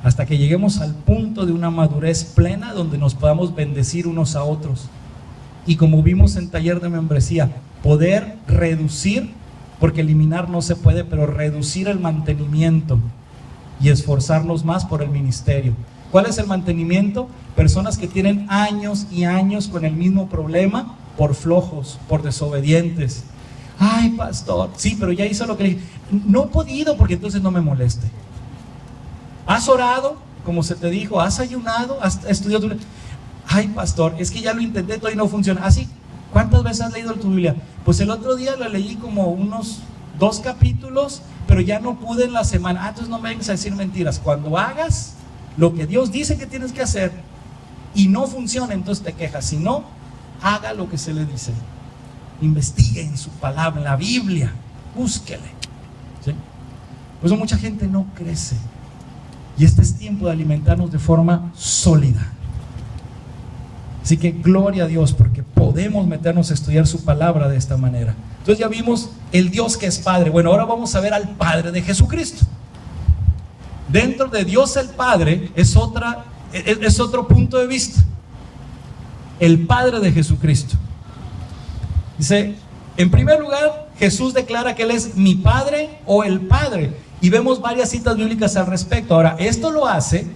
hasta que lleguemos al punto de una madurez plena donde nos podamos bendecir unos a otros. Y como vimos en taller de membresía, poder reducir, porque eliminar no se puede, pero reducir el mantenimiento y esforzarnos más por el ministerio. ¿Cuál es el mantenimiento? Personas que tienen años y años con el mismo problema, por flojos, por desobedientes. Ay, pastor, sí, pero ya hizo lo que le dije. No he podido, porque entonces no me moleste. ¿Has orado, como se te dijo? ¿Has ayunado? ¿Has estudiado? Ay, pastor, es que ya lo intenté, todavía no funciona. ¿Ah, sí? ¿Cuántas veces has leído tu Biblia? Pues el otro día la leí como unos 2 capítulos, pero ya no pude en la semana. Ah, entonces no me vengas a decir mentiras. Cuando hagas lo que Dios dice que tienes que hacer y no funciona, entonces te quejas. Si no, haga lo que se le dice. Investigue en su palabra, en la Biblia, búsquele, ¿sí? Por eso mucha gente no crece. Y este es tiempo de alimentarnos de forma sólida. Así que gloria a Dios, porque podemos meternos a estudiar su palabra de esta manera. Entonces ya vimos el Dios que es Padre. Bueno, ahora vamos a ver al Padre de Jesucristo. Dentro de Dios el Padre es otro punto de vista. El Padre de Jesucristo. Dice, en primer lugar, Jesús declara que Él es mi Padre o el Padre. Y vemos varias citas bíblicas al respecto. Ahora, esto lo hace,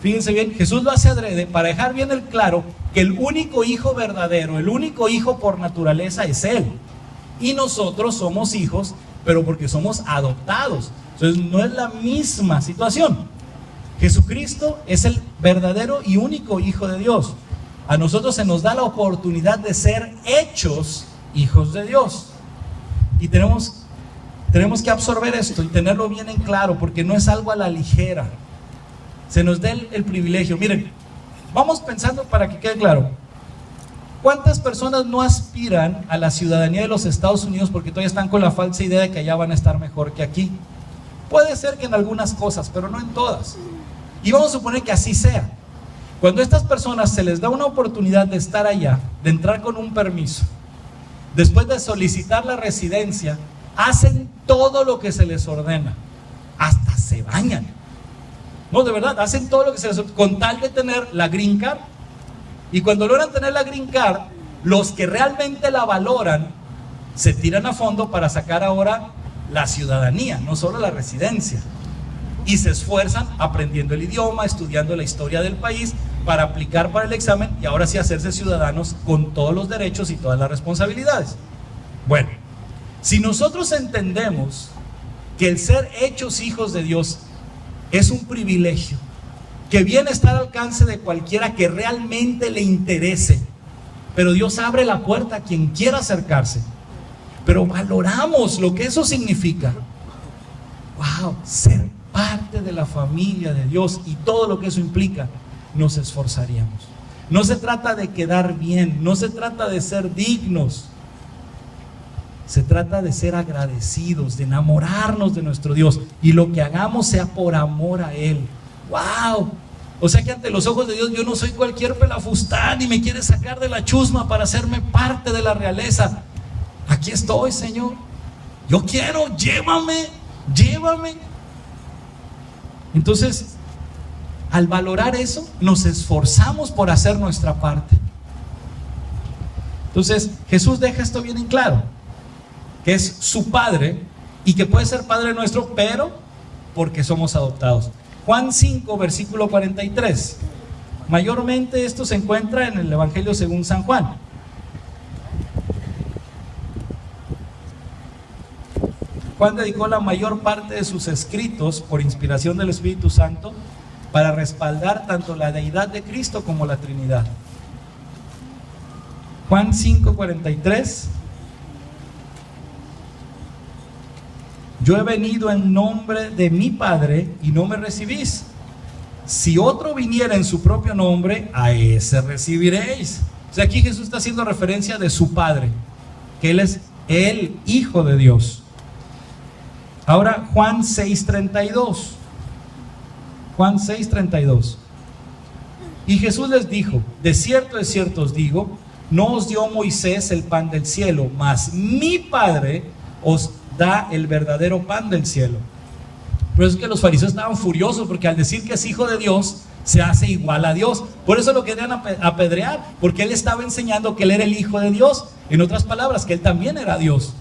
fíjense bien, Jesús lo hace adrede para dejar bien el claro que el único hijo verdadero, el único hijo por naturaleza es Él. Y nosotros somos hijos, pero porque somos adoptados. Entonces no es la misma situación. Jesucristo es el verdadero y único Hijo de Dios. A nosotros se nos da la oportunidad de ser hechos hijos de Dios. Y tenemos que absorber esto y tenerlo bien en claro, porque no es algo a la ligera. Se nos da el privilegio. Miren, vamos pensando para que quede claro. ¿Cuántas personas no aspiran a la ciudadanía de los Estados Unidos porque todavía están con la falsa idea de que allá van a estar mejor que aquí? Puede ser que en algunas cosas, pero no en todas. Y vamos a suponer que así sea. Cuando a estas personas se les da una oportunidad de estar allá, de entrar con un permiso, después de solicitar la residencia, hacen todo lo que se les ordena, hasta se bañan. No, de verdad, hacen todo lo que se les ordena, con tal de tener la green card. Y cuando logran tener la green card, los que realmente la valoran, se tiran a fondo para sacar ahora la ciudadanía, no solo la residencia. Y se esfuerzan aprendiendo el idioma, estudiando la historia del país, para aplicar para el examen y ahora sí hacerse ciudadanos con todos los derechos y todas las responsabilidades. Bueno, si nosotros entendemos que el ser hechos hijos de Dios es un privilegio, que viene a estar al alcance de cualquiera que realmente le interese, pero Dios abre la puerta a quien quiera acercarse, pero valoramos lo que eso significa. Wow, ser parte de la familia de Dios y todo lo que eso implica, nos esforzaríamos. No se trata de quedar bien, no se trata de ser dignos, se trata de ser agradecidos, de enamorarnos de nuestro Dios y lo que hagamos sea por amor a Él. ¡Wow! O sea que ante los ojos de Dios yo no soy cualquier pelafustán y me quiere sacar de la chusma para hacerme parte de la realeza. Aquí estoy, Señor. Yo quiero, llévame. Entonces, al valorar eso, nos esforzamos por hacer nuestra parte. Entonces, Jesús deja esto bien en claro, que es su Padre y que puede ser Padre nuestro, pero porque somos adoptados. Juan 5, versículo 43. Mayormente esto se encuentra en el Evangelio según San Juan. Juan dedicó la mayor parte de sus escritos, por inspiración del Espíritu Santo, para respaldar tanto la deidad de Cristo como la Trinidad. Juan 5:43. Yo he venido en nombre de mi Padre y no me recibís. Si otro viniera en su propio nombre, a ese recibiréis. O sea, aquí Jesús está haciendo referencia de su Padre, que Él es el Hijo de Dios. Ahora Juan 6:32. Juan 6:32. Y Jesús les dijo: de cierto os digo, no os dio Moisés el pan del cielo, mas mi Padre os da el verdadero pan del cielo. Por eso es que los fariseos estaban furiosos, porque al decir que es hijo de Dios, se hace igual a Dios. Por eso lo querían apedrear, porque él estaba enseñando que él era el hijo de Dios. En otras palabras, que él también era Dios.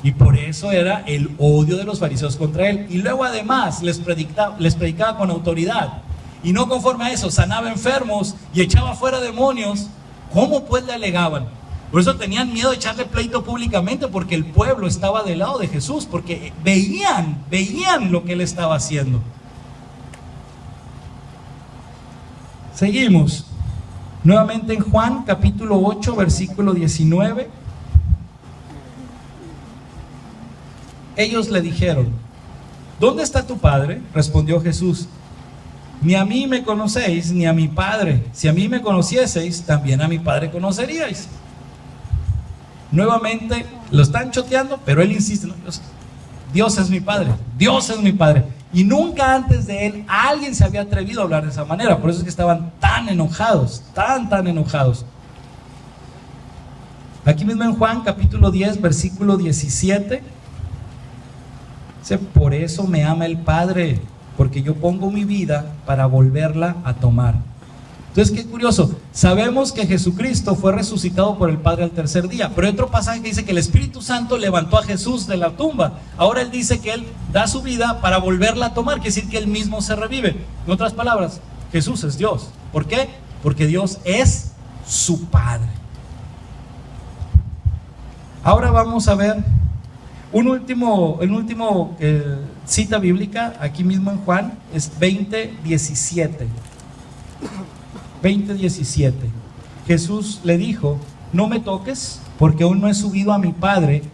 Y por eso era el odio de los fariseos contra él. Y luego además les predicaba con autoridad. Y no conforme a eso, sanaba enfermos y echaba fuera demonios. ¿Cómo pues le alegaban? Por eso tenían miedo de echarle pleito públicamente, porque el pueblo estaba del lado de Jesús, porque veían lo que él estaba haciendo. Seguimos. Nuevamente en Juan capítulo 8, versículo 19. Ellos le dijeron: ¿dónde está tu Padre? Respondió Jesús: ni a mí me conocéis, ni a mi Padre. Si a mí me conocieseis, también a mi Padre conoceríais. Nuevamente lo están choteando, pero él insiste: no, Dios es mi Padre, Dios es mi Padre. Y nunca antes de él alguien se había atrevido a hablar de esa manera. Por eso es que estaban tan enojados, tan enojados. Aquí mismo en Juan capítulo 10, versículo 17, dice: por eso me ama el Padre, porque yo pongo mi vida para volverla a tomar. Entonces, qué curioso, sabemos que Jesucristo fue resucitado por el Padre al tercer día, pero hay otro pasaje que dice que el Espíritu Santo levantó a Jesús de la tumba. Ahora él dice que él da su vida para volverla a tomar, quiere decir que él mismo se revive. En otras palabras, Jesús es Dios. ¿Por qué? Porque Dios es su Padre. Ahora vamos a ver un último cita bíblica, aquí mismo en Juan, es 20:17. 20:17. Jesús le dijo: no me toques, porque aún no he subido a mi Padre,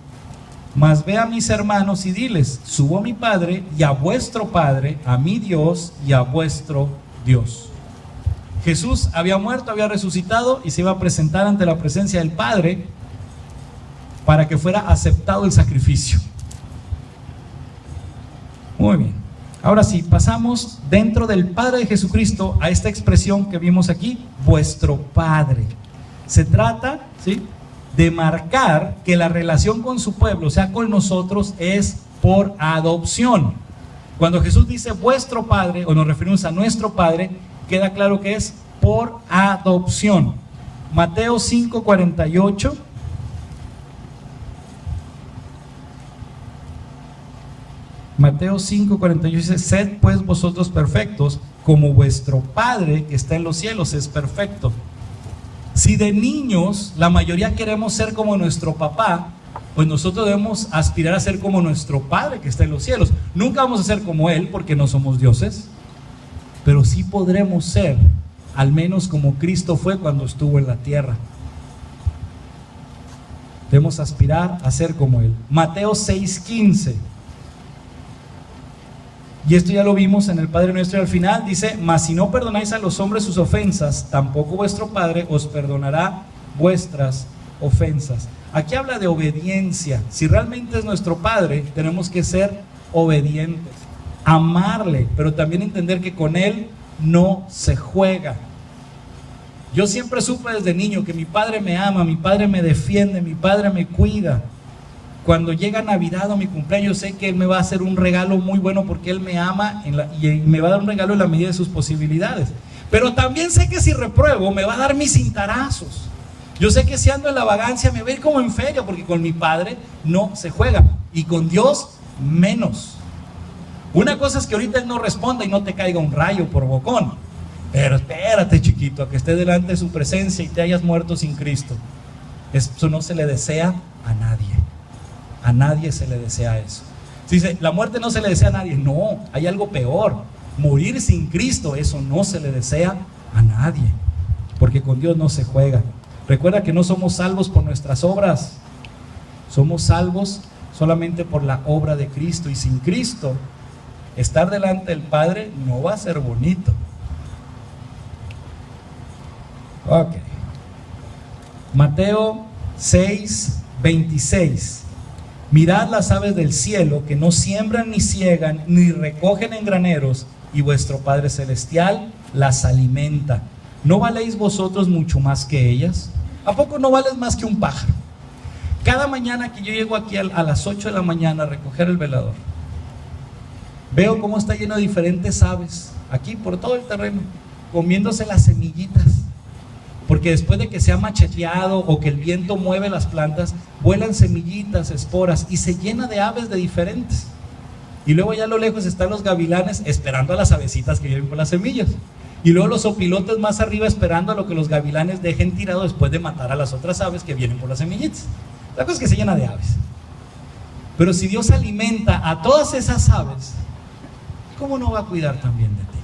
mas ve a mis hermanos y diles: subo a mi Padre y a vuestro Padre, a mi Dios y a vuestro Dios. Jesús había muerto, había resucitado y se iba a presentar ante la presencia del Padre para que fuera aceptado el sacrificio. Muy bien. Ahora sí, pasamos dentro del Padre de Jesucristo a esta expresión que vimos aquí: vuestro Padre. Se trata, ¿sí?, de marcar que la relación con su pueblo, o sea, con nosotros, es por adopción. Cuando Jesús dice vuestro Padre, o nos referimos a nuestro Padre, queda claro que es por adopción. Mateo 5:48. Mateo 5:48 dice: sed pues vosotros perfectos, como vuestro Padre que está en los cielos es perfecto. Si de niños la mayoría queremos ser como nuestro papá, pues nosotros debemos aspirar a ser como nuestro Padre que está en los cielos. Nunca vamos a ser como Él, porque no somos dioses, pero sí podremos ser al menos como Cristo fue cuando estuvo en la tierra. Debemos aspirar a ser como Él. Mateo 6:15. Y esto ya lo vimos en el Padre Nuestro, y al final dice: mas si no perdonáis a los hombres sus ofensas, tampoco vuestro Padre os perdonará vuestras ofensas. Aquí habla de obediencia. Si realmente es nuestro Padre, tenemos que ser obedientes, amarle, pero también entender que con Él no se juega. Yo siempre supe desde niño que mi Padre me ama, mi Padre me defiende, mi Padre me cuida. Cuando llega Navidad o mi cumpleaños, sé que Él me va a hacer un regalo muy bueno, porque Él me ama y me va a dar un regalo en la medida de sus posibilidades. Pero también sé que si repruebo, me va a dar mis cintarazos. Yo sé que si ando en la vagancia, me va a ir como en feria, porque con mi Padre no se juega, y con Dios menos. Una cosa es que ahorita Él no responda y no te caiga un rayo por bocón, pero espérate, chiquito, a que esté delante de su presencia y te hayas muerto sin Cristo. Eso no se le desea a nadie. A nadie se le desea eso. Si dice, la muerte no se le desea a nadie, no, hay algo peor: morir sin Cristo. Eso no se le desea a nadie, porque con Dios no se juega. Recuerda que no somos salvos por nuestras obras, somos salvos solamente por la obra de Cristo. Y sin Cristo, estar delante del Padre no va a ser bonito. Ok. Mateo 6:26. Mirad las aves del cielo, que no siembran ni ciegan, ni recogen en graneros, y vuestro Padre Celestial las alimenta. ¿No valéis vosotros mucho más que ellas? ¿A poco no vales más que un pájaro? Cada mañana que yo llego aquí a las 8 de la mañana a recoger el velador, veo cómo está lleno de diferentes aves, aquí por todo el terreno, comiéndose las semillitas. Porque después de que se ha macheteado o que el viento mueve las plantas, vuelan semillitas, esporas, y se llena de aves de diferentes. Y luego allá a lo lejos están los gavilanes esperando a las avecitas que vienen con las semillas. Y luego los opilotes más arriba esperando a lo que los gavilanes dejen tirado después de matar a las otras aves que vienen por las semillitas. La cosa es que se llena de aves. Pero si Dios alimenta a todas esas aves, ¿cómo no va a cuidar también de ti?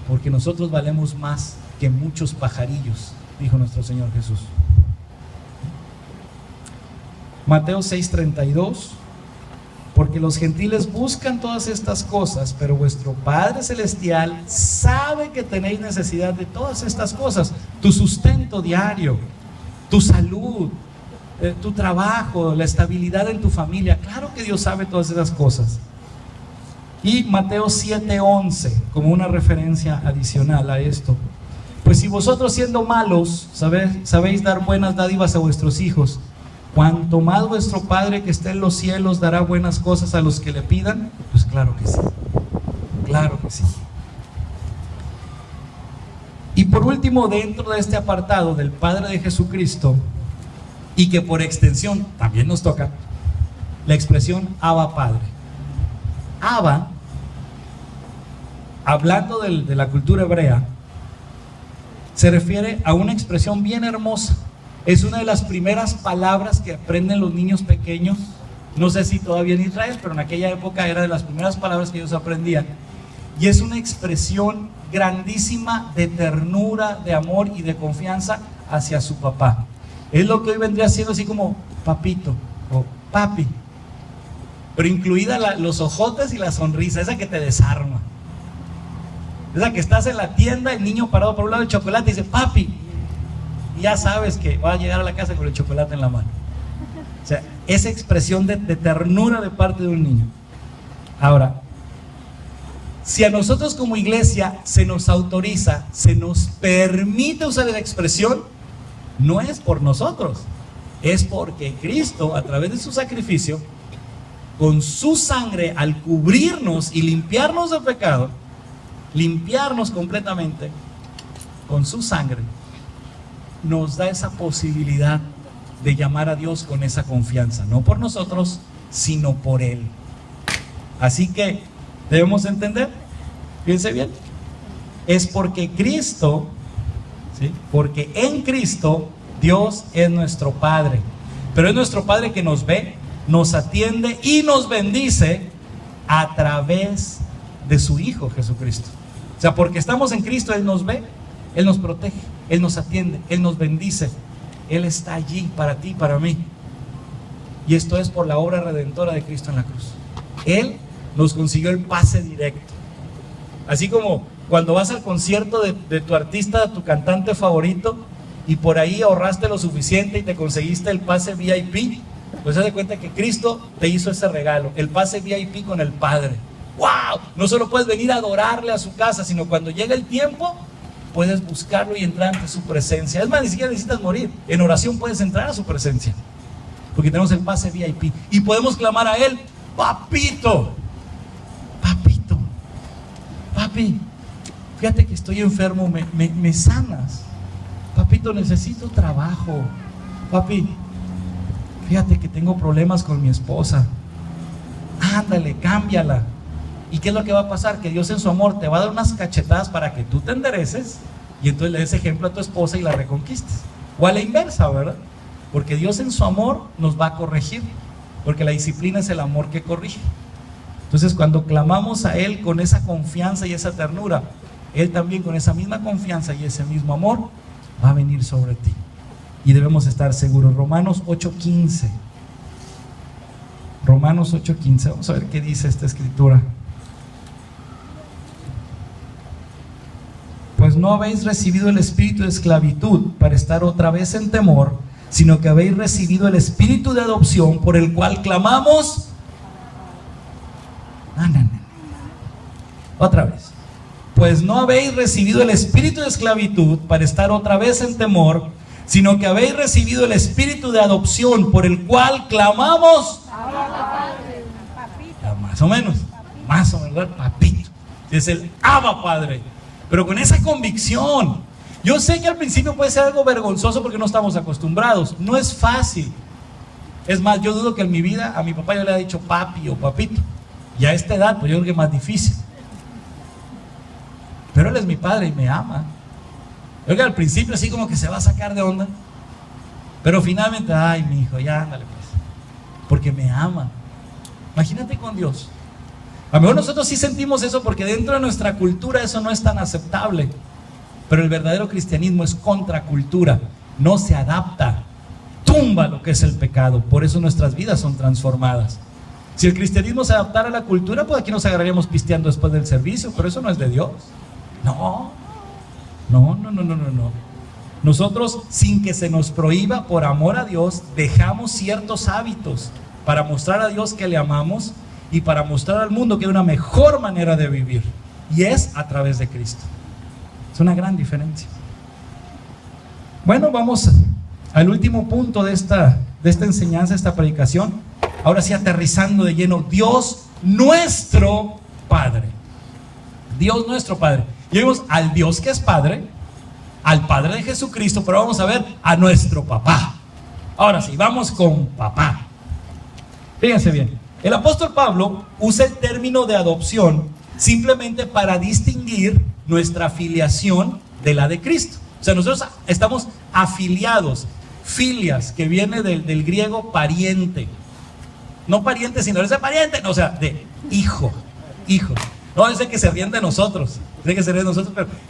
Porque nosotros valemos más que muchos pajarillos, dijo nuestro Señor Jesús. Mateo 6:32: porque los gentiles buscan todas estas cosas, pero vuestro Padre Celestial sabe que tenéis necesidad de todas estas cosas. Tu sustento diario, tu salud, tu trabajo, la estabilidad en tu familia. Claro que Dios sabe todas esas cosas. Y Mateo 7:11, como una referencia adicional a esto: pues si vosotros, siendo malos, sabéis dar buenas dádivas a vuestros hijos, ¿cuánto más vuestro Padre que está en los cielos dará buenas cosas a los que le pidan? Pues claro que sí, claro que sí. Y por último, dentro de este apartado del Padre de Jesucristo, y que por extensión también nos toca, la expresión Abba Padre. Abba, hablando de la cultura hebrea, se refiere a una expresión bien hermosa. Es una de las primeras palabras que aprenden los niños pequeños. No sé si todavía en Israel, pero en aquella época era de las primeras palabras que ellos aprendían. Y es una expresión grandísima de ternura, de amor y de confianza hacia su papá. Es lo que hoy vendría siendo así como papito o papi, pero incluida los ojotes y la sonrisa, esa que te desarma. Esa que estás en la tienda, el niño parado por un lado del chocolate y dice papi, y ya sabes que va a llegar a la casa con el chocolate en la mano. O sea, esa expresión de ternura de parte de un niño. Ahora, si a nosotros como iglesia se nos autoriza, se nos permite usar esa expresión, no es por nosotros, es porque Cristo, a través de su sacrificio, con su sangre, al cubrirnos y limpiarnos de pecado, limpiarnos completamente con su sangre, nos da esa posibilidad de llamar a Dios con esa confianza, no por nosotros, sino por Él. Así que debemos entender, fíjense bien, es porque Cristo, ¿sí? Porque en Cristo Dios es nuestro Padre, pero es nuestro Padre que nos ve, nos atiende y nos bendice a través de su Hijo Jesucristo. O sea, porque estamos en Cristo, Él nos ve, Él nos protege, Él nos atiende, Él nos bendice. Él está allí para ti, para mí. Y esto es por la obra redentora de Cristo en la cruz. Él nos consiguió el pase directo. Así como cuando vas al concierto de tu artista, de tu cantante favorito, y por ahí ahorraste lo suficiente y te conseguiste el pase VIP, pues haz de cuenta que Cristo te hizo ese regalo, el pase VIP con el Padre. ¡Wow! No solo puedes venir a adorarle a su casa, sino cuando llega el tiempo, puedes buscarlo y entrar ante su presencia. Es más, ni siquiera necesitas morir. En oración puedes entrar a su presencia, porque tenemos el pase VIP. Y podemos clamar a Él: papito, papito, papi, fíjate que estoy enfermo, me sanas. Papito, necesito trabajo. Papi, fíjate que tengo problemas con mi esposa. Ándale, cámbiala. ¿Y qué es lo que va a pasar? Que Dios en su amor te va a dar unas cachetadas para que tú te endereces y entonces le des ejemplo a tu esposa y la reconquistes. O a la inversa, ¿verdad? Porque Dios en su amor nos va a corregir, porque la disciplina es el amor que corrige. Entonces, cuando clamamos a Él con esa confianza y esa ternura, Él también con esa misma confianza y ese mismo amor va a venir sobre ti. Y debemos estar seguros. Romanos 8:15. Romanos 8:15. Vamos a ver qué dice esta escritura. Pues no habéis recibido el espíritu de esclavitud para estar otra vez en temor, sino que habéis recibido el espíritu de adopción por el cual clamamos. Otra vez. Pues no habéis recibido el espíritu de esclavitud para estar otra vez en temor, sino que habéis recibido el espíritu de adopción por el cual clamamos. Ya, más o menos, ¿verdad? Papito. Es el Abba Padre. Pero con esa convicción. Yo sé que al principio puede ser algo vergonzoso porque no estamos acostumbrados. No es fácil. Es más, yo dudo que en mi vida a mi papá yo le haya dicho papi o papito. Y a esta edad, pues yo creo que es más difícil. Pero él es mi padre y me ama. Yo creo que al principio así como que se va a sacar de onda. Pero finalmente, ay, mi hijo, ya ándale pues. Porque me ama. Imagínate con Dios. A lo mejor nosotros sí sentimos eso porque dentro de nuestra cultura eso no es tan aceptable. Pero el verdadero cristianismo es contracultura. No se adapta. Tumba lo que es el pecado. Por eso nuestras vidas son transformadas. Si el cristianismo se adaptara a la cultura, pues aquí nos agarraríamos pisteando después del servicio. Pero eso no es de Dios. No. Nosotros, sin que se nos prohíba, por amor a Dios, dejamos ciertos hábitos para mostrar a Dios que le amamos y para mostrar al mundo que hay una mejor manera de vivir, y es a través de Cristo. Es una gran diferencia. Bueno, vamos al último punto de esta enseñanza, esta predicación. Ahora sí, aterrizando de lleno. Dios nuestro Padre. Dios nuestro Padre. Y vimos al Dios que es Padre, al Padre de Jesucristo, pero vamos a ver a nuestro papá. Ahora sí, vamos con papá. Fíjense bien, el apóstol Pablo usa el término de adopción simplemente para distinguir nuestra afiliación de la de Cristo. O sea, nosotros estamos afiliados, filias, que viene del griego pariente. No pariente, sino ese pariente, no, o sea, de hijo. No, es de que se ríen de nosotros, pero es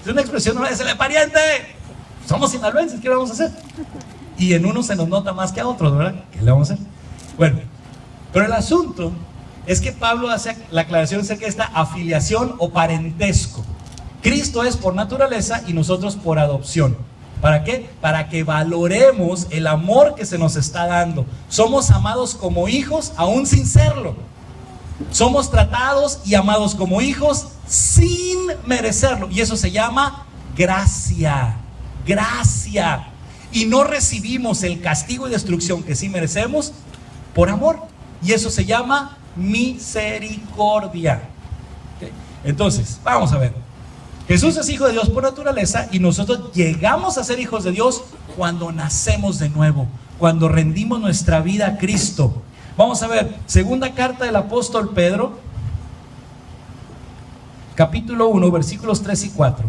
una expresión, no es el pariente. Somos sinaloenses, ¿qué le vamos a hacer? Y en unos se nos nota más que a otros, ¿verdad? ¿Qué le vamos a hacer? Bueno, pero el asunto es que Pablo hace la aclaración acerca de esta afiliación o parentesco. Cristo es por naturaleza y nosotros por adopción. ¿Para qué? Para que valoremos el amor que se nos está dando. Somos amados como hijos aún sin serlo. Somos tratados y amados como hijos sin merecerlo. Y eso se llama gracia. Gracia. Y no recibimos el castigo y destrucción que sí merecemos por amor. Y eso se llama misericordia. ¿Okay? Entonces, vamos a ver. Jesús es hijo de Dios por naturaleza y nosotros llegamos a ser hijos de Dios cuando nacemos de nuevo, cuando rendimos nuestra vida a Cristo. Vamos a ver, segunda carta del apóstol Pedro, capítulo 1, versículos 3 y 4.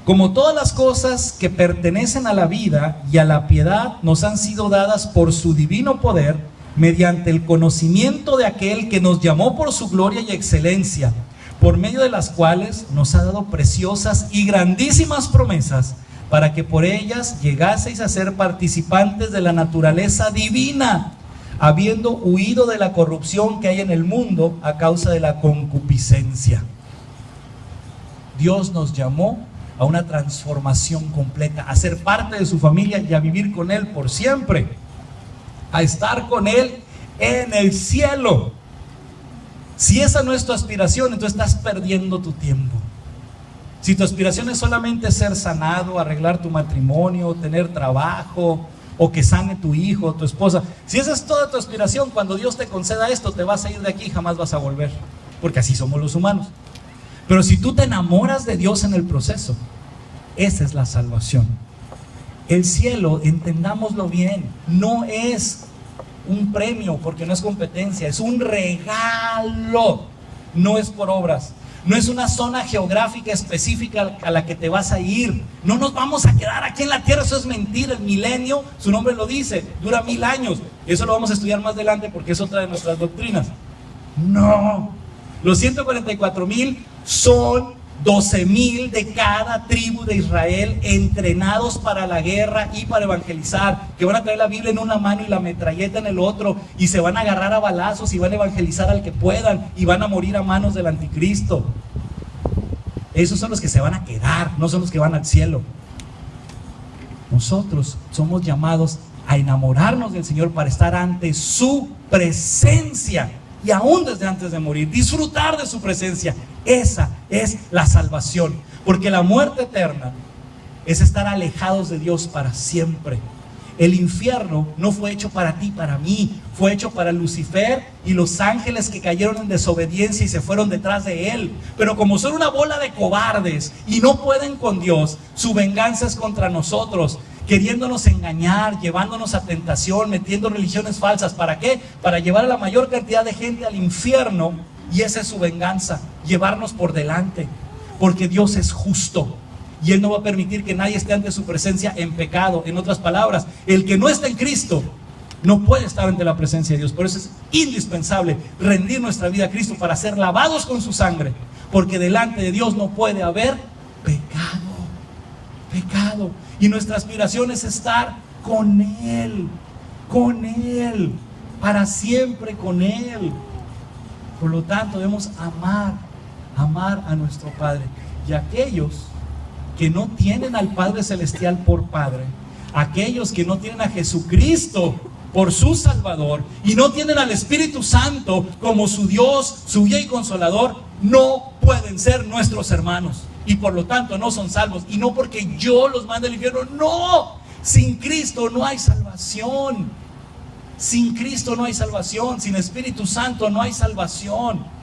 Como todas las cosas que pertenecen a la vida y a la piedad nos han sido dadas por su divino poder, mediante el conocimiento de aquel que nos llamó por su gloria y excelencia, por medio de las cuales nos ha dado preciosas y grandísimas promesas, para que por ellas llegaseis a ser participantes de la naturaleza divina, habiendo huido de la corrupción que hay en el mundo a causa de la concupiscencia. Dios nos llamó a una transformación completa, a ser parte de su familia y a vivir con Él por siempre, a estar con Él en el cielo. Si esa no es tu aspiración, entonces estás perdiendo tu tiempo. Si tu aspiración es solamente ser sanado, arreglar tu matrimonio, tener trabajo, o que sane tu hijo, tu esposa, si esa es toda tu aspiración, cuando Dios te conceda esto, te vas a ir de aquí y jamás vas a volver, porque así somos los humanos. Pero si tú te enamoras de Dios en el proceso, esa es la salvación. El cielo, entendámoslo bien, no es un premio, porque no es competencia, es un regalo, no es por obras. No es una zona geográfica específica a la que te vas a ir. No nos vamos a quedar aquí en la tierra, eso es mentira. El milenio, su nombre lo dice, dura 1000 años. Eso lo vamos a estudiar más adelante porque es otra de nuestras doctrinas. No, los 144,000 son 12,000 de cada tribu de Israel, entrenados para la guerra y para evangelizar, que van a traer la Biblia en una mano y la metralleta en el otro, y se van a agarrar a balazos y van a evangelizar al que puedan, y van a morir a manos del anticristo. Esos son los que se van a quedar, no son los que van al cielo. Nosotros somos llamados a enamorarnos del Señor para estar ante su presencia. Y aún desde antes de morir, disfrutar de su presencia. Esa es la salvación. Porque la muerte eterna es estar alejados de Dios para siempre. El infierno no fue hecho para ti, para mí. Fue hecho para Lucifer y los ángeles que cayeron en desobediencia y se fueron detrás de él. Pero como son una bola de cobardes y no pueden con Dios, su venganza es contra nosotros, queriéndonos engañar, llevándonos a tentación, metiendo religiones falsas. ¿Para qué? Para llevar a la mayor cantidad de gente al infierno. Y esa es su venganza, llevarnos por delante. Porque Dios es justo y Él no va a permitir que nadie esté ante su presencia en pecado. En otras palabras, el que no está en Cristo no puede estar ante la presencia de Dios. Por eso es indispensable rendir nuestra vida a Cristo para ser lavados con su sangre. Porque delante de Dios no puede haber pecado. Pecado. Y nuestra aspiración es estar con Él, para siempre con Él. Por lo tanto, debemos amar a nuestro Padre. Y aquellos que no tienen al Padre Celestial por Padre, aquellos que no tienen a Jesucristo por su Salvador y no tienen al Espíritu Santo como su Dios, su guía y consolador, no pueden ser nuestros hermanos. Y por lo tanto no son salvos. Y no porque yo los mande al infierno. No, sin Cristo no hay salvación. Sin Cristo no hay salvación. Sin Espíritu Santo no hay salvación.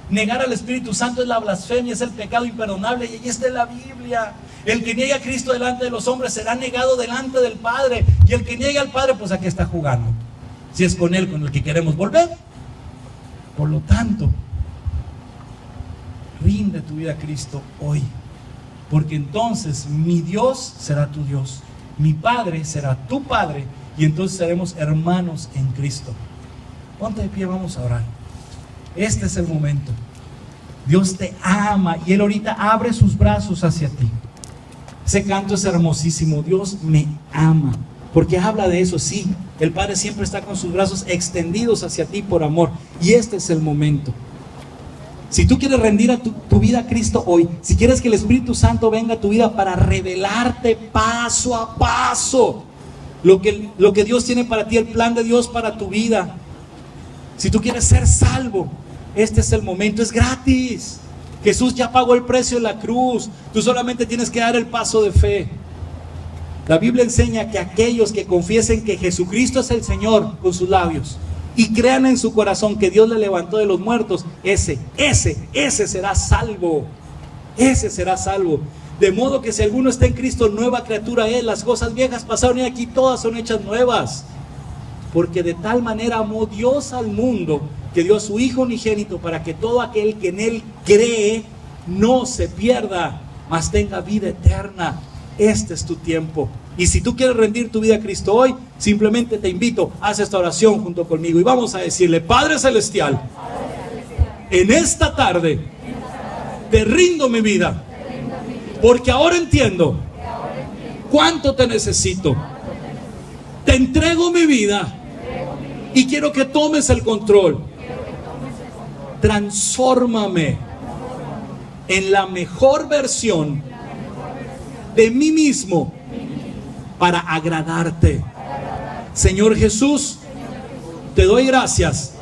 Negar al Espíritu Santo es la blasfemia, es el pecado imperdonable. Y ahí está en la Biblia. El que niegue a Cristo delante de los hombres será negado delante del Padre. Y el que niegue al Padre, pues aquí está jugando. Si es con Él con el que queremos volver. Por lo tanto, rinde tu vida a Cristo hoy, porque entonces mi Dios será tu Dios, mi Padre será tu Padre, y entonces seremos hermanos en Cristo. Ponte de pie, vamos a orar. Este es el momento. Dios te ama y Él ahorita abre sus brazos hacia ti. Ese canto es hermosísimo. Dios me ama, porque habla de eso. Sí, el Padre siempre está con sus brazos extendidos hacia ti por amor, y este es el momento. Si tú quieres rendir tu vida a Cristo hoy, si quieres que el Espíritu Santo venga a tu vida para revelarte paso a paso lo que Dios tiene para ti, el plan de Dios para tu vida. Si tú quieres ser salvo, este es el momento, es gratis. Jesús ya pagó el precio en la cruz, tú solamente tienes que dar el paso de fe. La Biblia enseña que aquellos que confiesen que Jesucristo es el Señor con sus labios y crean en su corazón que Dios le levantó de los muertos, ese será salvo. Ese será salvo. De modo que si alguno está en Cristo, nueva criatura es. Las cosas viejas pasaron y aquí todas son hechas nuevas. Porque de tal manera amó Dios al mundo, que dio a su Hijo unigénito, para que todo aquel que en Él cree no se pierda, mas tenga vida eterna. Este es tu tiempo. Y si tú quieres rendir tu vida a Cristo hoy, simplemente te invito, haz esta oración junto conmigo y vamos a decirle: Padre Celestial, en esta tarde te rindo mi vida, porque ahora entiendo cuánto te necesito. Te entrego mi vida y quiero que tomes el control. Transfórmame en la mejor versión de mí mismo para agradarte. Señor Jesús, te doy gracias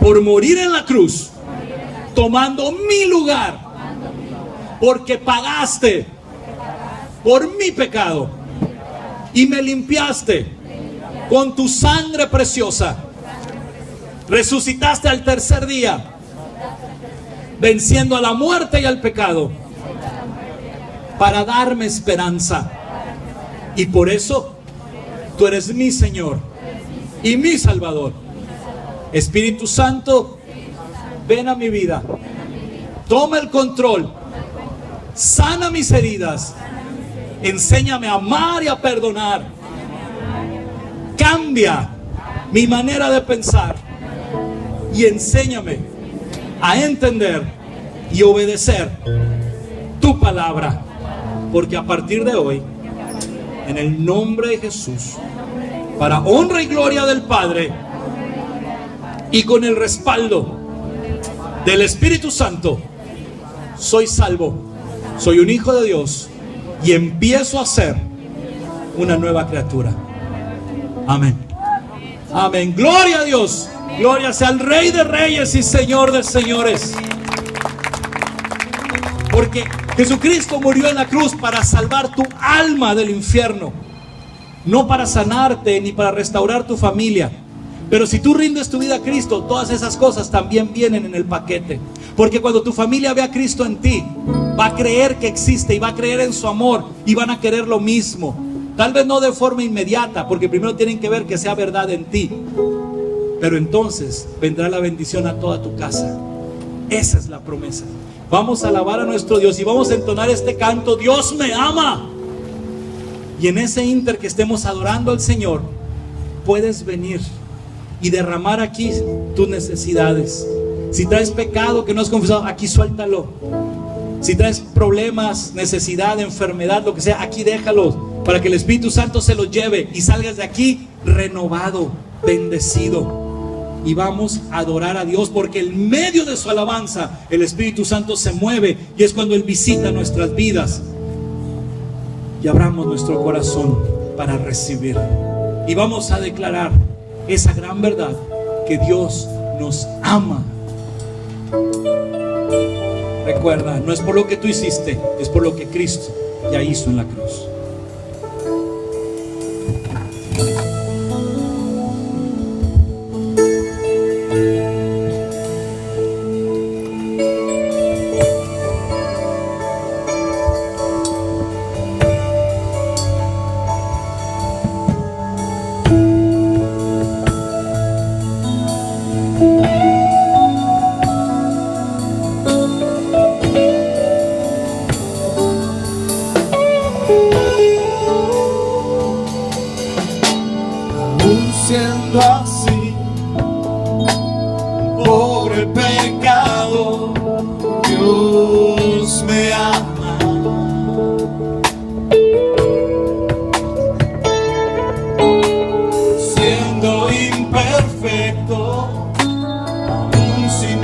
por morir en la cruz, tomando mi lugar, porque pagaste por mi pecado y me limpiaste con tu sangre preciosa. Resucitaste al tercer día, venciendo a la muerte y al pecado, para darme esperanza. Y por eso tú eres mi Señor y mi Salvador. Espíritu Santo, ven a mi vida, toma el control, sana mis heridas, enséñame a amar y a perdonar, cambia mi manera de pensar y enséñame a entender y obedecer tu palabra, porque a partir de hoy, en el nombre de Jesús, para honra y gloria del Padre y con el respaldo del Espíritu Santo, soy salvo, soy un hijo de Dios y empiezo a ser una nueva criatura. Amén. Amén. Gloria a Dios. Gloria sea al Rey de Reyes y Señor de Señores. Porque Jesucristo murió en la cruz para salvar tu alma del infierno, no para sanarte ni para restaurar tu familia. Pero si tú rindes tu vida a Cristo, todas esas cosas también vienen en el paquete. Porque cuando tu familia ve a Cristo en ti, va a creer que existe y va a creer en su amor y van a querer lo mismo. Tal vez no de forma inmediata, porque primero tienen que ver que sea verdad en ti. Pero entonces vendrá la bendición a toda tu casa. Esa es la promesa. Vamos a alabar a nuestro Dios y vamos a entonar este canto: Dios me ama. Y en ese inter que estemos adorando al Señor, puedes venir y derramar aquí tus necesidades. Si traes pecado que no has confesado, aquí suéltalo. Si traes problemas, necesidad, enfermedad, lo que sea, aquí déjalos, para que el Espíritu Santo se los lleve y salgas de aquí renovado, bendecido. Y vamos a adorar a Dios, porque en medio de su alabanza el Espíritu Santo se mueve, y es cuando Él visita nuestras vidas. Y abramos nuestro corazón para recibir. Y vamos a declarar esa gran verdad, que Dios nos ama. Recuerda, no es por lo que tú hiciste, es por lo que Cristo ya hizo en la cruz. Siendo así, pobre pecado, Dios me ama. Siendo imperfecto, aún sin